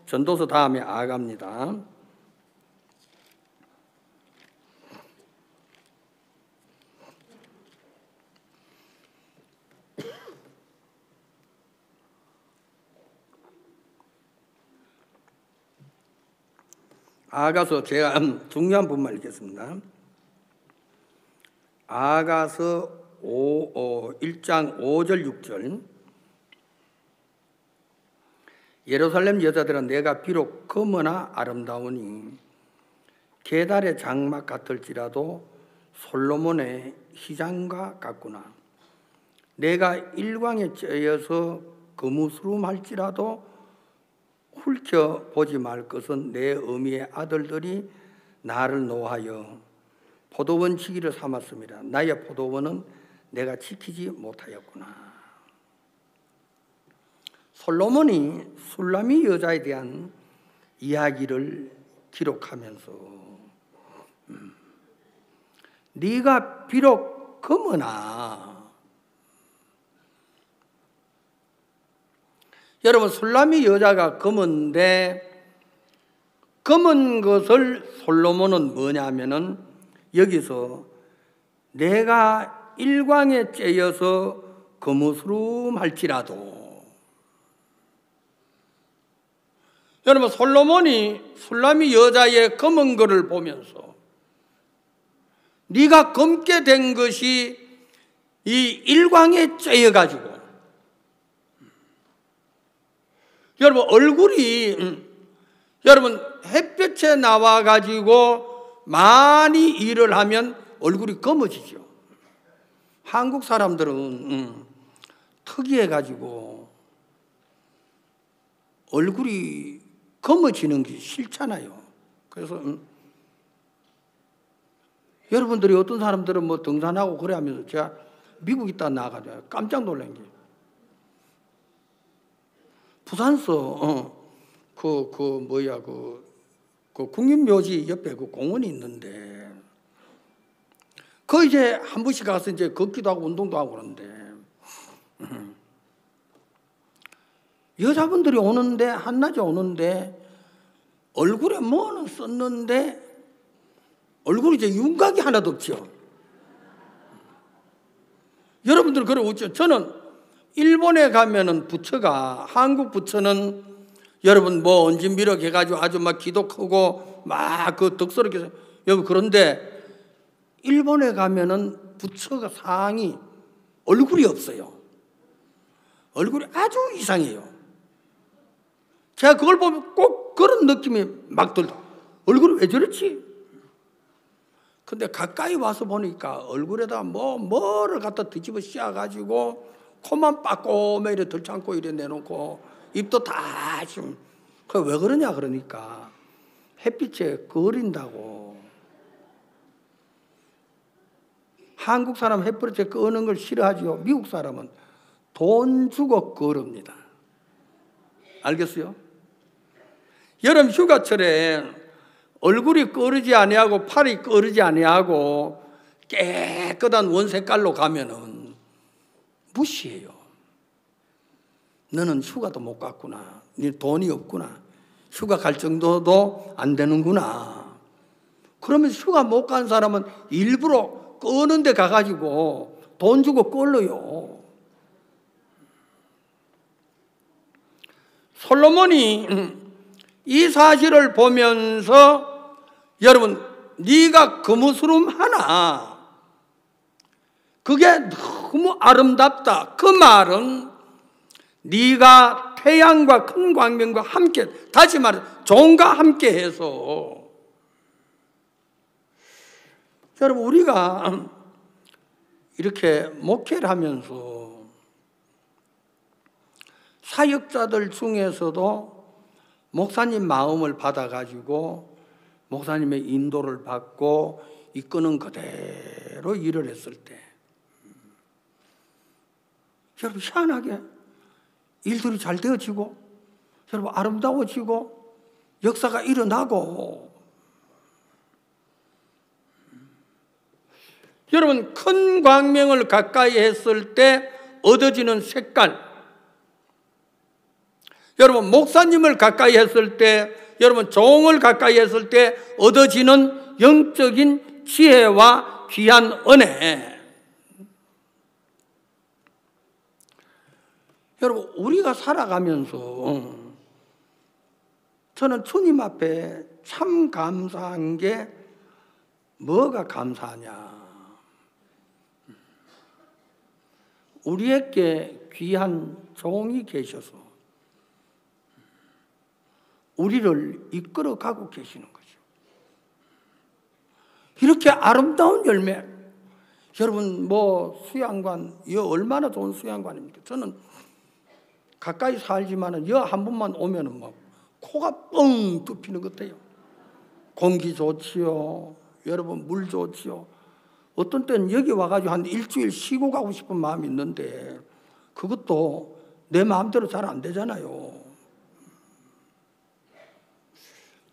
전도서 다음에 아가입니다. 아가서 제가 중요한 부분만 읽겠습니다. 아가서 1장 5절 6절 예루살렘 여자들아 내가 비록 검으나 아름다우니 게달의 장막 같을지라도 솔로몬의 희장과 같구나. 내가 일광에 쬐여서 거무스름할지라도 훑혀보지 말 것은 내 어미의 아들들이 나를 노하여 포도원 치기를 삼았습니다. 나의 포도원은 내가 지키지 못하였구나. 솔로몬이 술라미 여자에 대한 이야기를 기록하면서 네가 비록 검으나 여러분 술라미 여자가 검은데 검은 것을 솔로몬은 뭐냐면은 여기서 내가 일광에 쬐여서 거무스름할지라도 여러분 솔로몬이 술라미 여자의 검은 거를 보면서 네가 검게 된 것이 이 일광에 쬐여가지고 여러분 얼굴이 여러분 햇볕에 나와가지고 많이 일을 하면 얼굴이 검어지죠. 한국 사람들은 특이해가지고 얼굴이 검어지는 게 싫잖아요. 그래서 여러분들이 어떤 사람들은 뭐 등산하고 그래 하면서 제가 미국 있다 나가잖아요. 깜짝 놀란 게 부산서 그 국립묘지 옆에 그 공원이 있는데 그 이제 한 번씩 가서 이제 걷기도 하고 운동도 하고 그러는데 여자분들이 오는데 한낮에 오는데 얼굴에 뭐는 썼는데 얼굴이 이제 윤곽이 하나도 없죠. 여러분들 그래 웃죠. 저는 일본에 가면은 부처가 한국 부처는 여러분 뭐 언진비력 해가지고 아주 막 기도 크고 막 그 덕스럽게 여러분 그런데 일본에 가면은 부처가 상이 얼굴이 없어요. 얼굴이 아주 이상해요. 제가 그걸 보면 꼭 그런 느낌이 막 들다. 얼굴이 왜 저렇지? 근데 가까이 와서 보니까 얼굴에다 뭐를 갖다 뒤집어 씌워가지고 코만 빠꼬매 이래 들창고 이래 내놓고 입도 다 지금 왜 그러냐 그러니까 햇빛에 거린다고. 한국 사람 햇빛에 끄는 걸 싫어하지요. 미국 사람은 돈 주고 거릅니다. 알겠어요? 여름 휴가철에 얼굴이 꺼르지 아니하고 팔이 꺼르지 아니하고 깨끗한 원색깔로 가면은 무시해요. 너는 휴가도 못 갔구나. 네 돈이 없구나. 휴가 갈 정도도 안 되는구나. 그러면 휴가 못 간 사람은 일부러 꺼는 데 가가지고 돈 주고 끌어요. 솔로몬이 이 사실을 보면서 여러분, 네가 거무스름 하나, 그게 너무 아름답다. 그 말은 네가 태양과 큰 광명과 함께, 다시 말해 종과 함께 해서, 여러분, 우리가 이렇게 목회를 하면서 사역자들 중에서도 목사님 마음을 받아가지고 목사님의 인도를 받고 이끄는 그대로 일을 했을 때, 여러분, 희한하게 일들이 잘 되어지고, 여러분, 아름다워지고, 역사가 일어나고, 여러분, 큰 광명을 가까이 했을 때 얻어지는 색깔, 여러분, 목사님을 가까이 했을 때, 여러분, 종을 가까이 했을 때 얻어지는 영적인 지혜와 귀한 은혜. 여러분, 우리가 살아가면서 저는 주님 앞에 참 감사한 게 뭐가 감사하냐? 우리에게 귀한 종이 계셔서 우리를 이끌어 가고 계시는 거죠. 이렇게 아름다운 열매, 여러분, 뭐 수양관, 이 얼마나 좋은 수양관입니까? 저는 가까이 살지만은 여 한 번만 오면은 막 코가 뻥 뚫히는 것 같아요. 공기 좋지요. 여러분, 물 좋지요. 어떤 때는 여기 와가지고 한 일주일 쉬고 가고 싶은 마음이 있는데 그것도 내 마음대로 잘 안 되잖아요.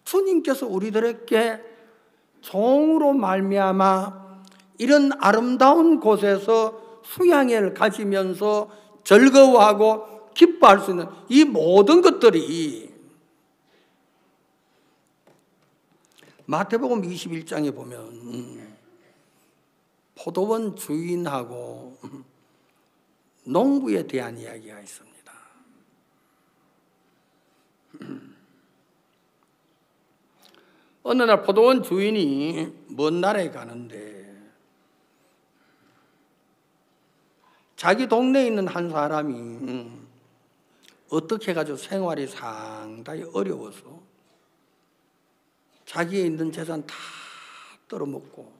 주님께서 우리들에게 종으로 말미암아 이런 아름다운 곳에서 수양회를 가지면서 즐거워하고 기뻐할 수 있는 이 모든 것들이 마태복음 21장에 보면 포도원 주인하고 농부에 대한 이야기가 있습니다. 어느 날 포도원 주인이 먼 나라에 가는데 자기 동네에 있는 한 사람이 어떻게 해가지고 생활이 상당히 어려워서 자기에 있는 재산 다 떨어먹고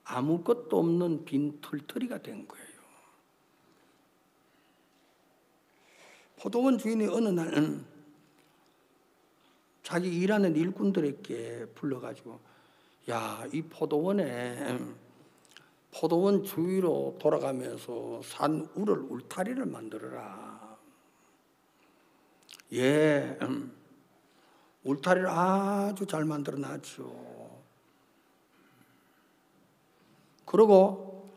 아무것도 없는 빈 털터리가 된 거예요. 포도원 주인이 어느 날 자기 일하는 일꾼들에게 불러가지고, 야, 이 포도원에 포도원 주위로 돌아가면서 산 울을 울타리를 만들어라. 예, 울타리를 아주 잘 만들어 놨죠. 그리고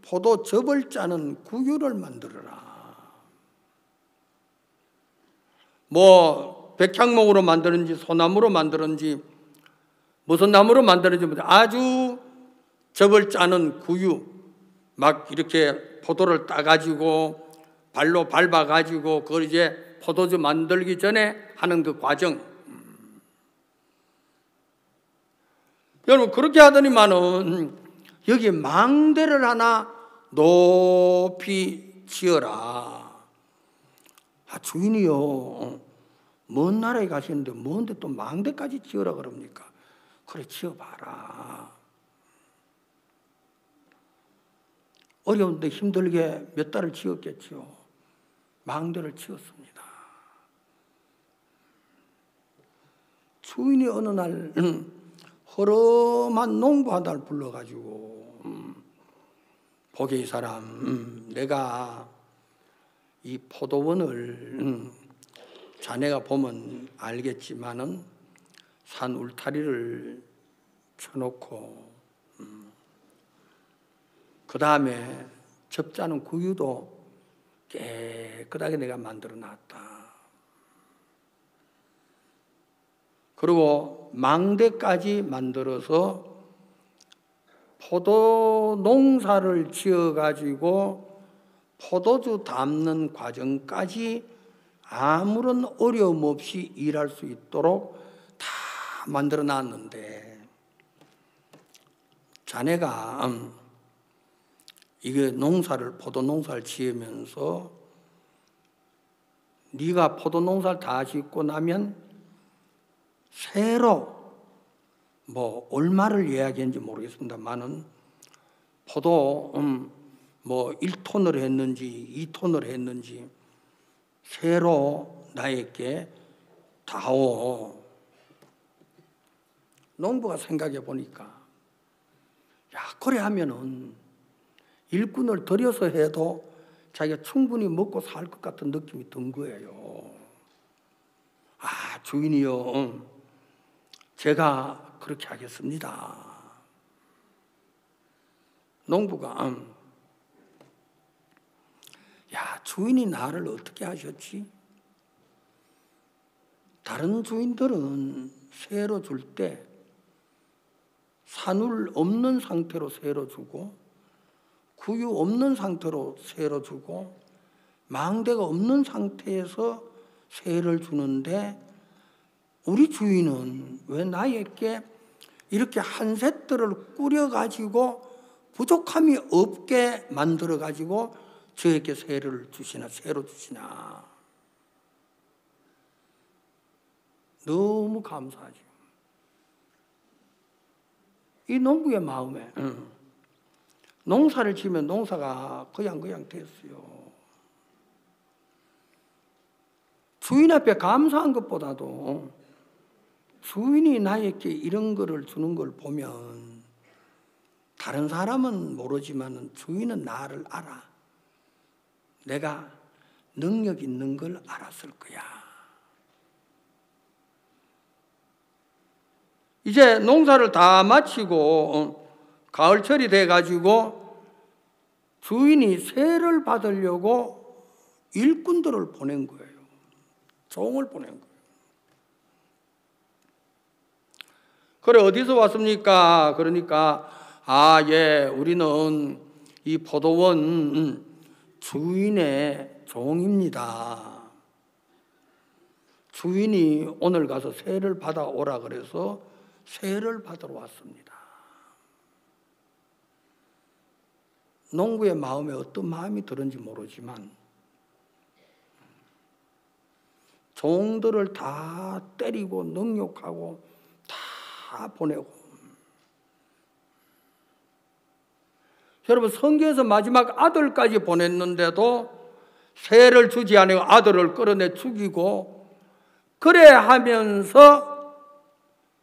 포도즙을 짜는 구유를 만들어라. 뭐 백향목으로 만드는지 소나무로 만드는지 무슨 나무로 만드는지 아주 즙을 짜는 구유, 막 이렇게 포도를 따가지고 발로 밟아가지고 그걸 이제 포도즙 만들기 전에 하는 그 과정. 여러분, 그렇게 하더니만은 여기 망대를 하나 높이 지어라. 아, 주인이요, 먼 나라에 가시는데 뭔데 또 망대까지 지어라 그럽니까? 그래, 지어봐라. 어려운데 힘들게 몇 달을 지었겠죠. 망대를 지었습니다. 주인이 어느 날 허름한 농부 한 달 불러가지고 보게 이 사람, 내가 이 포도원을 자네가 보면 알겠지만은 산 울타리를 쳐놓고 그 다음에 접자는 구유도 깨끗하게 내가 만들어 놨다. 그리고 망대까지 만들어서 포도 농사를 지어가지고 포도주 담는 과정까지 아무런 어려움 없이 일할 수 있도록 다 만들어 놨는데 자네가 이게 포도 농사를 지으면서 네가 포도 농사를 다 짓고 나면 새로 얼마를 이야기했는지 모르겠습니다만은 포도 1톤을 했는지 2톤을 했는지 새로 나에게 다오. 농부가 생각해 보니까 야, 그래 하면은 일꾼을 들여서 해도 자기가 충분히 먹고 살 것 같은 느낌이 든 거예요. 아, 주인이요, 제가 그렇게 하겠습니다. 농부가 야, 주인이 나를 어떻게 하셨지? 다른 주인들은 새로 줄 때 산울 없는 상태로 새로 주고 구유 없는 상태로 새로 주고 망대가 없는 상태에서 새를 주는데 우리 주인은 왜 나에게 이렇게 한 세트를 꾸려가지고 부족함이 없게 만들어가지고 저에게 새를 주시나 새로 주시나. 너무 감사하죠. 이 농부의 마음에 농사를 지으면 농사가 그냥 됐어요. 주인 앞에 감사한 것보다도 주인이 나에게 이런 거를 주는 걸 보면 다른 사람은 모르지만 주인은 나를 알아. 내가 능력 있는 걸 알았을 거야. 이제 농사를 다 마치고 가을철이 돼가지고 주인이 세를 받으려고 일꾼들을 보낸 거예요. 종을 보낸 거예요. 그래, 어디서 왔습니까? 그러니까 예, 우리는 이 포도원 주인의 종입니다. 주인이 오늘 가서 세를 받아오라 그래서 세를 받으러 왔습니다. 농부의 마음에 어떤 마음이 들은지 모르지만 종들을 다 때리고 능욕하고 다 보내고, 여러분 성경에서 마지막 아들까지 보냈는데도 세를 주지 않고 아들을 끌어내 죽이고 그래 하면서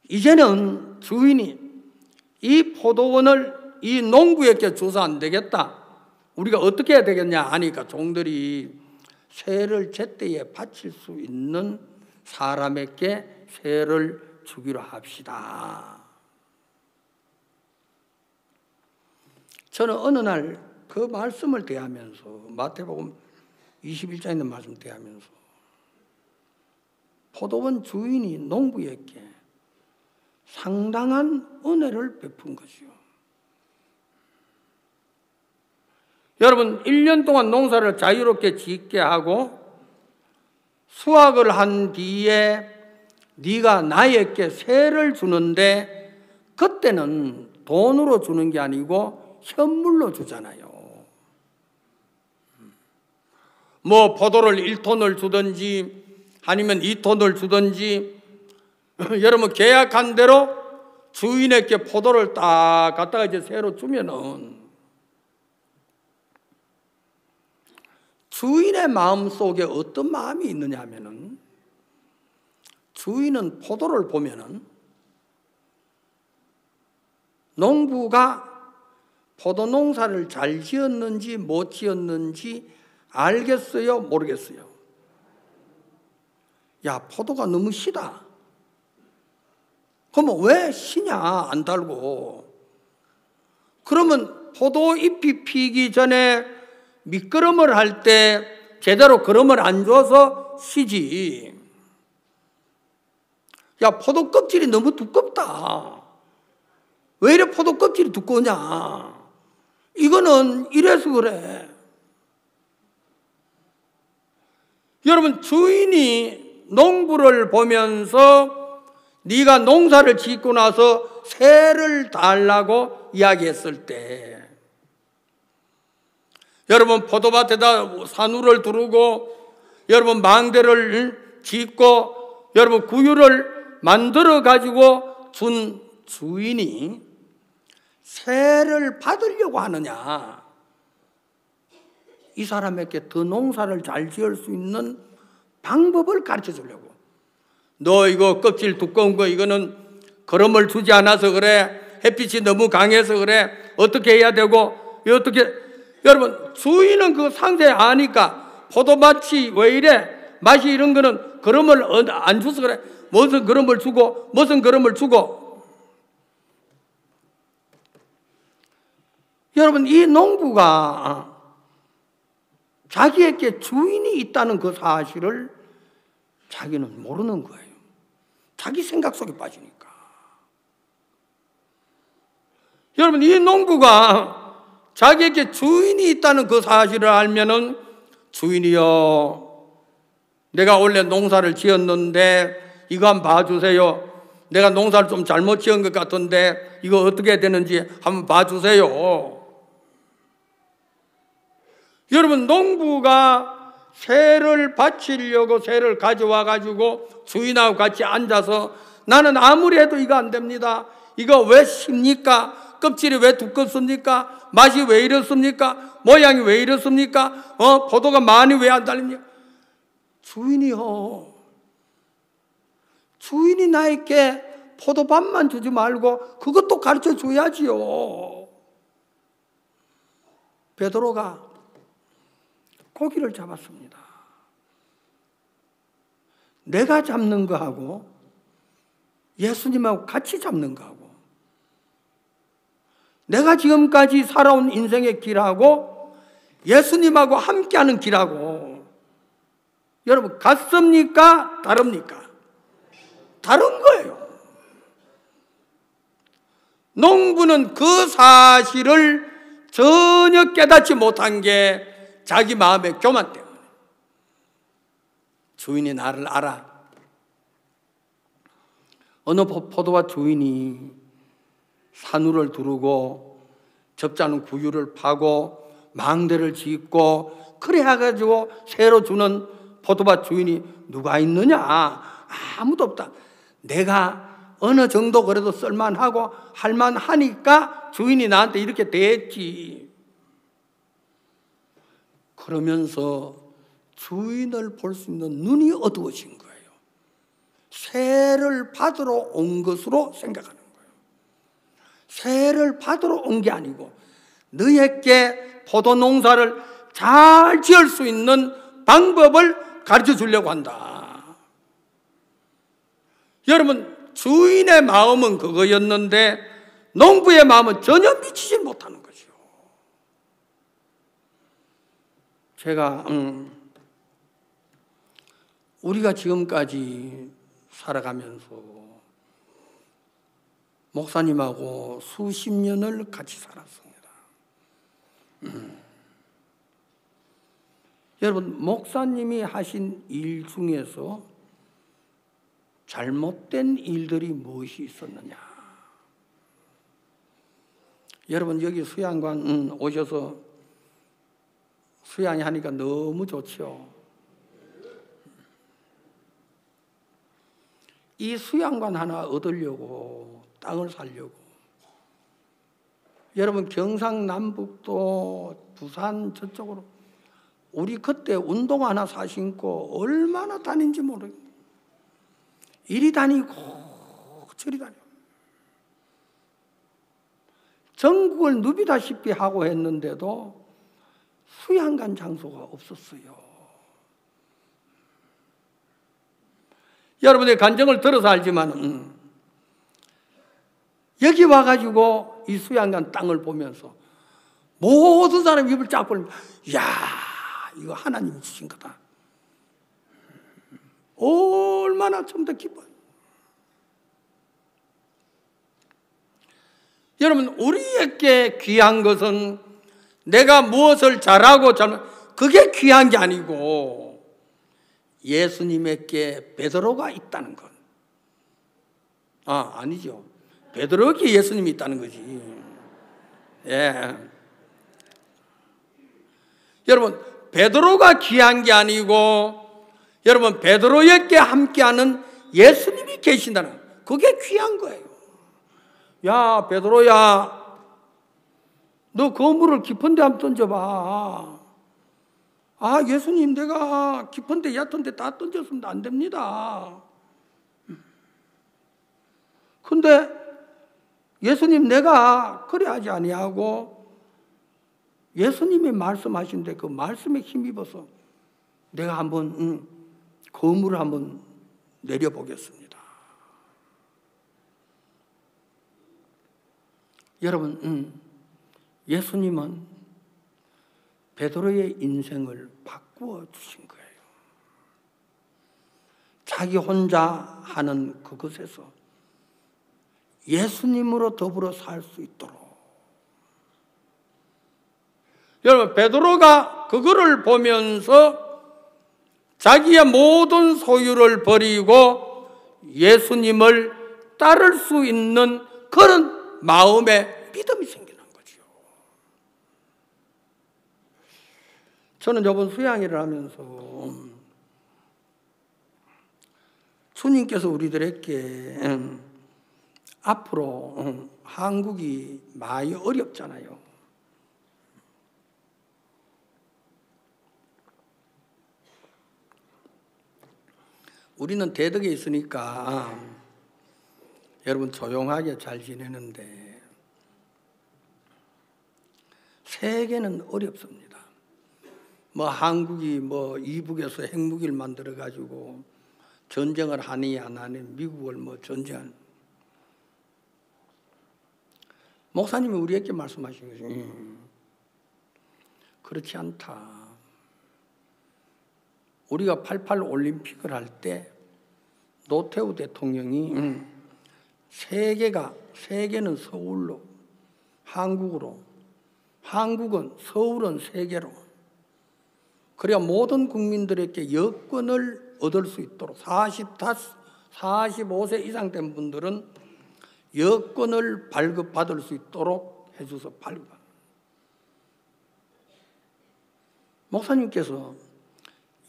이제는 주인이 이 포도원을 이 농부에게 줘서 안 되겠다. 우리가 어떻게 해야 되겠냐 하니까 종들이 세를 제때에 바칠 수 있는 사람에게 세를 주기로 합시다. 저는 어느 날 그 말씀을 대하면서 마태복음 21장에 있는 말씀을 대하면서 포도원 주인이 농부에게 상당한 은혜를 베푼 것이요. 여러분 1년 동안 농사를 자유롭게 짓게 하고 수확을 한 뒤에 네가 나에게 세를 주는데 그때는 돈으로 주는 게 아니고 현물로 주잖아요. 포도를 1톤을 주든지 아니면 2톤을 주든지 여러분 계약한 대로 주인에게 포도를 딱 갖다가 이제 새로 주면은 주인의 마음 속에 어떤 마음이 있느냐 하면은 주인은 포도를 보면은 농부가 포도 농사를 잘 지었는지 못 지었는지 알겠어요? 모르겠어요? 야, 포도가 너무 시다. 그러면 왜 시냐? 안 달고. 그러면 포도 잎이 피기 전에 밑거름을 할 때 제대로 거름을 안 줘서 시지. 야, 포도 껍질이 너무 두껍다. 왜 이래 포도 껍질이 두꺼우냐? 이거는 이래서 그래. 여러분, 주인이 농부를 보면서 네가 농사를 짓고 나서 세를 달라고 이야기했을 때, 여러분 포도밭에다 산우를 두르고 여러분 망대를 짓고 여러분 구유를 만들어 가지고 준 주인이 세를 받으려고 하느냐? 이 사람에게 더 농사를 잘 지을 수 있는 방법을 가르쳐 주려고. 너 이거 껍질 두꺼운 거 이거는 거름을 주지 않아서 그래. 햇빛이 너무 강해서 그래. 어떻게 해야 되고 어떻게. 여러분, 주인은 그 상세 아니까 포도밭이 왜 이래? 맛이 이런 거는 거름을 안 줘서 그래. 무슨 거름을 주고 무슨 거름을 주고. 여러분, 이 농부가 자기에게 주인이 있다는 그 사실을 자기는 모르는 거예요. 자기 생각 속에 빠지니까. 여러분, 이 농부가 자기에게 주인이 있다는 그 사실을 알면은, 주인이여, 내가 원래 농사를 지었는데 이거 한번 봐주세요. 내가 농사를 좀 잘못 지은 것 같은데 이거 어떻게 되는지 한번 봐주세요. 여러분, 농부가 새를 바치려고 새를 가져와 가지고 주인하고 같이 앉아서 나는 아무리 해도 이거 안 됩니다. 이거 왜 씹니까? 껍질이 왜 두껍습니까? 맛이 왜 이렇습니까? 모양이 왜 이렇습니까? 포도가 많이 왜 안 달립니까? 주인이요, 주인이 나에게 포도밭만 주지 말고 그것도 가르쳐 줘야지요. 베드로가 고기를 잡았습니다. 내가 잡는 거하고 예수님하고 같이 잡는 거하고 내가 지금까지 살아온 인생의 길하고 예수님하고 함께하는 길하고 여러분 같습니까? 다릅니까? 다른 거예요. 농부는 그 사실을 전혀 깨닫지 못한 게 자기 마음의 교만 때문에. 주인이 나를 알아. 어느 포도밭 주인이 산우를 두르고 접자는 구유를 파고 망대를 짓고 그래 해가지고 새로 주는 포도밭 주인이 누가 있느냐? 아무도 없다. 내가 어느 정도 그래도 쓸만하고 할만하니까 주인이 나한테 이렇게 대했지. 그러면서 주인을 볼 수 있는 눈이 어두워진 거예요. 세를 받으러 온 것으로 생각하는 거예요. 세를 받으러 온 게 아니고 너에게 포도 농사를 잘 지을 수 있는 방법을 가르쳐 주려고 한다. 여러분, 주인의 마음은 그거였는데 농부의 마음은 전혀 미치지 못하는 거죠. 제가 우리가 지금까지 살아가면서 목사님하고 수십 년을 같이 살았습니다. 여러분, 목사님이 하신 일 중에서 잘못된 일들이 무엇이 있었느냐? 여러분, 여기 수양관 오셔서 수양이 하니까 너무 좋죠. 이 수양관 하나 얻으려고 땅을 사려고 여러분 경상남북도 부산 저쪽으로 우리 그때 운동 하나 사신고 얼마나 다닌지 모르겠어요. 이리 다니고 저리 다니고 전국을 누비다시피 하고 했는데도 수양간 장소가 없었어요. 여러분의 간증을 들어서 알지만 여기 와가지고 이 수양간 땅을 보면서 모든 사람이 입을 쫙 벌리면 야, 이거 하나님이 주신 거다. 얼마나 좀 더 기뻐요. 여러분, 우리에게 귀한 것은 내가 무엇을 잘하고 그게 귀한 게 아니고 예수님에게 베드로가 있다는 것. 아니죠. 베드로에게 예수님이 있다는 거지. 예. 여러분, 베드로가 귀한 게 아니고 여러분, 베드로에게 함께하는 예수님이 계신다는 그게 귀한 거예요. 야, 베드로야, 너 그물을 깊은 데 한번 던져봐. 예수님, 내가 깊은 데 얕은 데 다 던졌으면 안 됩니다. 근데 예수님, 내가 그래 하지 아니하고 예수님이 말씀하신데 그 말씀에 힘입어서 내가 한번 그물을 한번 내려보겠습니다. 여러분, 예수님은 베드로의 인생을 바꾸어 주신 거예요. 자기 혼자 하는 그것에서 예수님으로 더불어 살 수 있도록. 여러분, 베드로가 그거를 보면서 자기의 모든 소유를 버리고 예수님을 따를 수 있는 그런 마음의 믿음이 생기는 거죠. 저는 이번 수양회를 하면서 주님께서 우리들에게 앞으로 한국이 많이 어렵잖아요. 우리는 대덕에 있으니까 여러분 조용하게 잘 지내는데 세계는 어렵습니다. 한국이 이북에서 핵무기를 만들어 가지고 전쟁을 하니 안 하니 미국을 전쟁. 목사님이 우리에게 말씀하신 것이 그렇지 않다. 우리가 88 올림픽을 할 때 노태우 대통령이 세계는 서울로, 한국으로, 한국은 서울은 세계로. 그래야 모든 국민들에게 여권을 얻을 수 있도록 45세 이상 된 분들은 여권을 발급받을 수 있도록 해줘서 발급. 목사님께서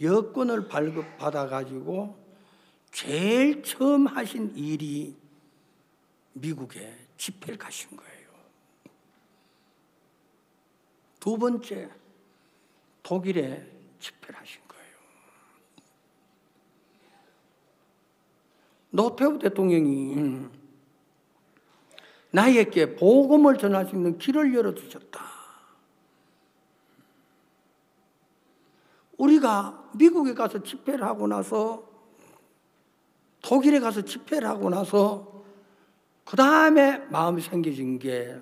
여권을 발급받아가지고 제일 처음 하신 일이 미국에 집회를 가신 거예요. 두 번째, 독일에 집회를 하신 거예요. 노태우 대통령이 나에게 복음을 전할 수 있는 길을 열어주셨다. 우리가 미국에 가서 집회를 하고 나서 독일에 가서 집회를 하고 나서 그 다음에 마음이 생겨진 게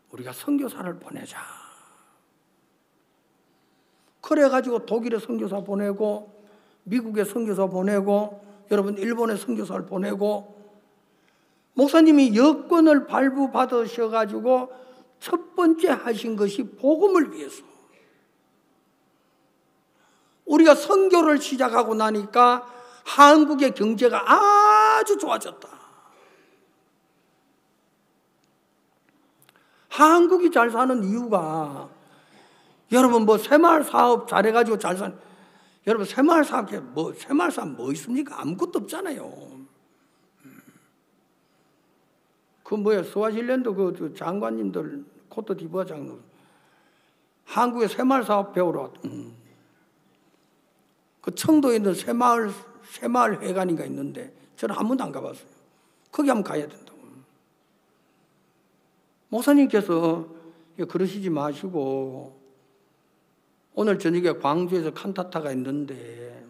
우리가 선교사를 보내자. 그래가지고 독일에 선교사 보내고 미국에 선교사 보내고 여러분 일본에 선교사를 보내고 목사님이 여권을 발부받으셔가지고 첫 번째 하신 것이 복음을 위해서. 우리가 선교를 시작하고 나니까 한국의 경제가 아주 좋아졌다. 한국이 잘 사는 이유가 여러분 새마을 사업 잘해가지고 잘 사는 여러분 새마을 사업에 새마을 사업 뭐 있습니까? 아무것도 없잖아요. 스와질랜드 그 장관님들 코트디부아 장관 한국에 새마을 사업 배우러 왔다. 그 청도에 있는 새마을 회관인가 있는데 저는 한 번도 안 가봤어요. 거기 한번 가야 된다고. 목사님께서 그러시지 마시고 오늘 저녁에 광주에서 칸타타가 있는데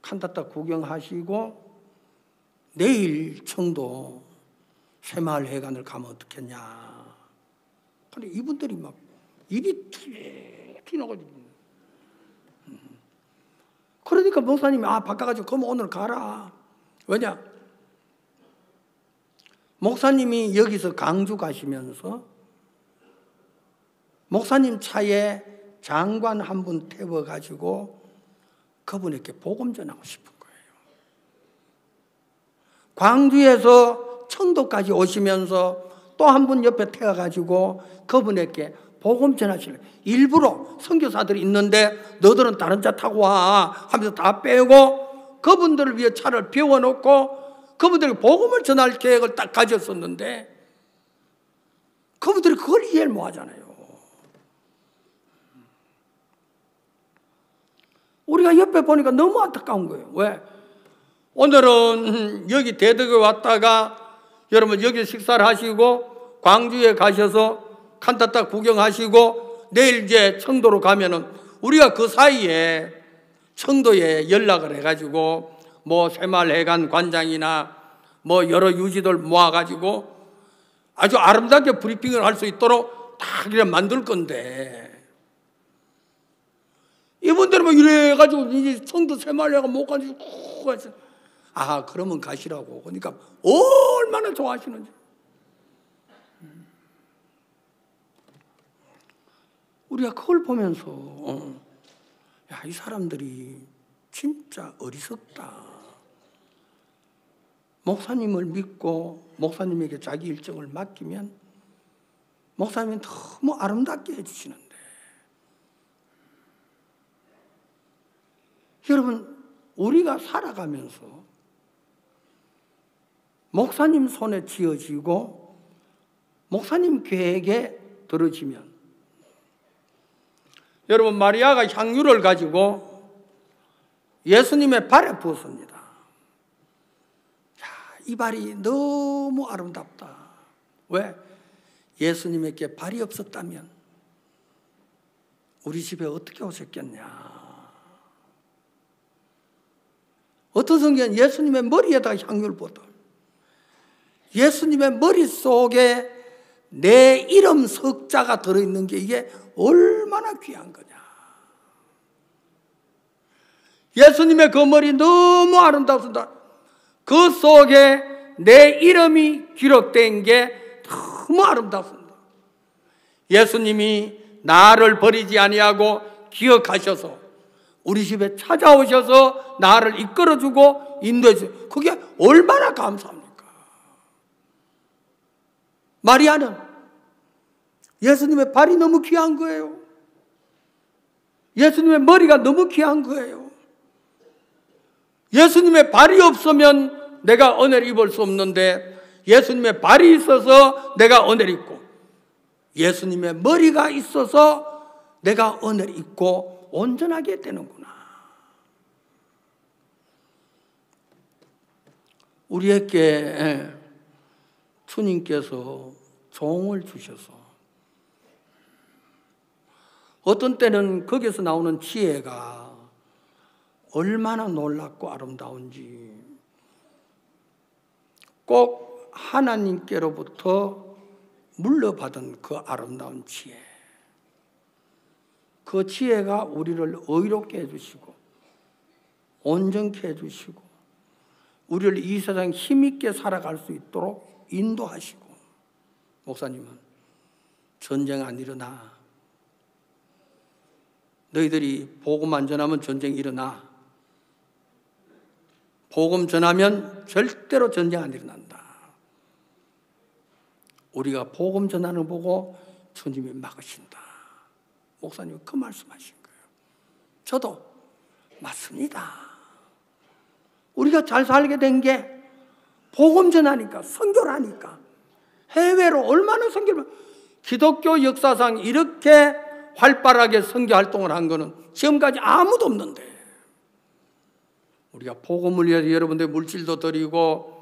칸타타 구경하시고 내일 청도 새마을회관을 가면 어떻겠냐. 근데 이분들이 막 입이 툭 나가지고 그러니까 목사님이 바꿔가지고 그럼 오늘 가라. 왜냐? 목사님이 여기서 강주 가시면서 목사님 차에 장관 한 분 태워가지고 그분에게 복음 전하고 싶은 거예요. 광주에서 청도까지 오시면서 또 한 분 옆에 태워가지고 그분에게 복음 전하시려. 일부러 선교사들이 있는데 너들은 다른 차 타고 와 하면서 다 빼고 그분들을 위해 차를 비워놓고 그분들에게 복음을 전할 계획을 딱 가졌었는데 그분들이 그걸 이해를 못 하잖아요. 우리가 옆에 보니까 너무 안타까운 거예요. 왜? 오늘은 여기 대덕에 왔다가 여러분 여기 식사를 하시고 광주에 가셔서 칸타타 구경하시고 내일 이제 청도로 가면은 우리가 그 사이에 청도에 연락을 해가지고 뭐 새마을회관 관장이나 뭐 여러 유지들 모아가지고 아주 아름답게 브리핑을 할 수 있도록 다 그래 만들 건데 이분들은 뭐 이래가지고 이제 청도 새마을회관 못 가지고 그러면 가시라고. 그러니까 얼마나 좋아하시는지. 우리가 그걸 보면서 이 사람들이 진짜 어리석다. 목사님을 믿고 목사님에게 자기 일정을 맡기면 목사님은 너무 아름답게 해주시는데 여러분 우리가 살아가면서 목사님 손에 쥐어지고 목사님 계획에 들어지면 여러분 마리아가 향유를 가지고 예수님의 발에 부었습니다. 이 발이 너무 아름답다. 왜? 예수님에게 발이 없었다면 우리 집에 어떻게 오셨겠냐. 어떤 성경은 예수님의 머리에다가 향유를 부었다. 예수님의 머릿속에 내 이름 석자가 들어있는 게 이게 얼마나 귀한 거냐. 예수님의 그 머리 너무 아름답습니다. 그 속에 내 이름이 기록된 게 너무 아름답습니다. 예수님이 나를 버리지 아니하고 기억하셔서 우리 집에 찾아오셔서 나를 이끌어주고 인도해주고 그게 얼마나 감사합니까? 마리아는 예수님의 발이 너무 귀한 거예요. 예수님의 머리가 너무 귀한 거예요. 예수님의 발이 없으면 내가 은혜를 입을 수 없는데 예수님의 발이 있어서 내가 은혜를 입고 예수님의 머리가 있어서 내가 은혜를 입고 온전하게 되는구나. 우리에게 주님께서 종을 주셔서 어떤 때는 거기서 나오는 지혜가 얼마나 놀랍고 아름다운지 꼭 하나님께로부터 물려받은 그 아름다운 지혜, 그 지혜가 우리를 의롭게 해주시고 온전케 해주시고 우리를 이 세상 힘있게 살아갈 수 있도록 인도하시고. 목사님은 전쟁 안 일어나. 너희들이 복음 안 전하면 전쟁 일어나. 복음 전하면 절대로 전쟁 안 일어난다. 우리가 복음 전하는 거 보고 주님이 막으신다. 목사님은 그 말씀하신 거예요. 저도 맞습니다. 우리가 잘 살게 된 게 복음 전하니까, 선교를 하니까. 해외로 얼마나 선교를, 기독교 역사상 이렇게 활발하게 선교 활동을 한 거는 지금까지 아무도 없는데 우리가 복음을 위해서 여러분들 물질도 드리고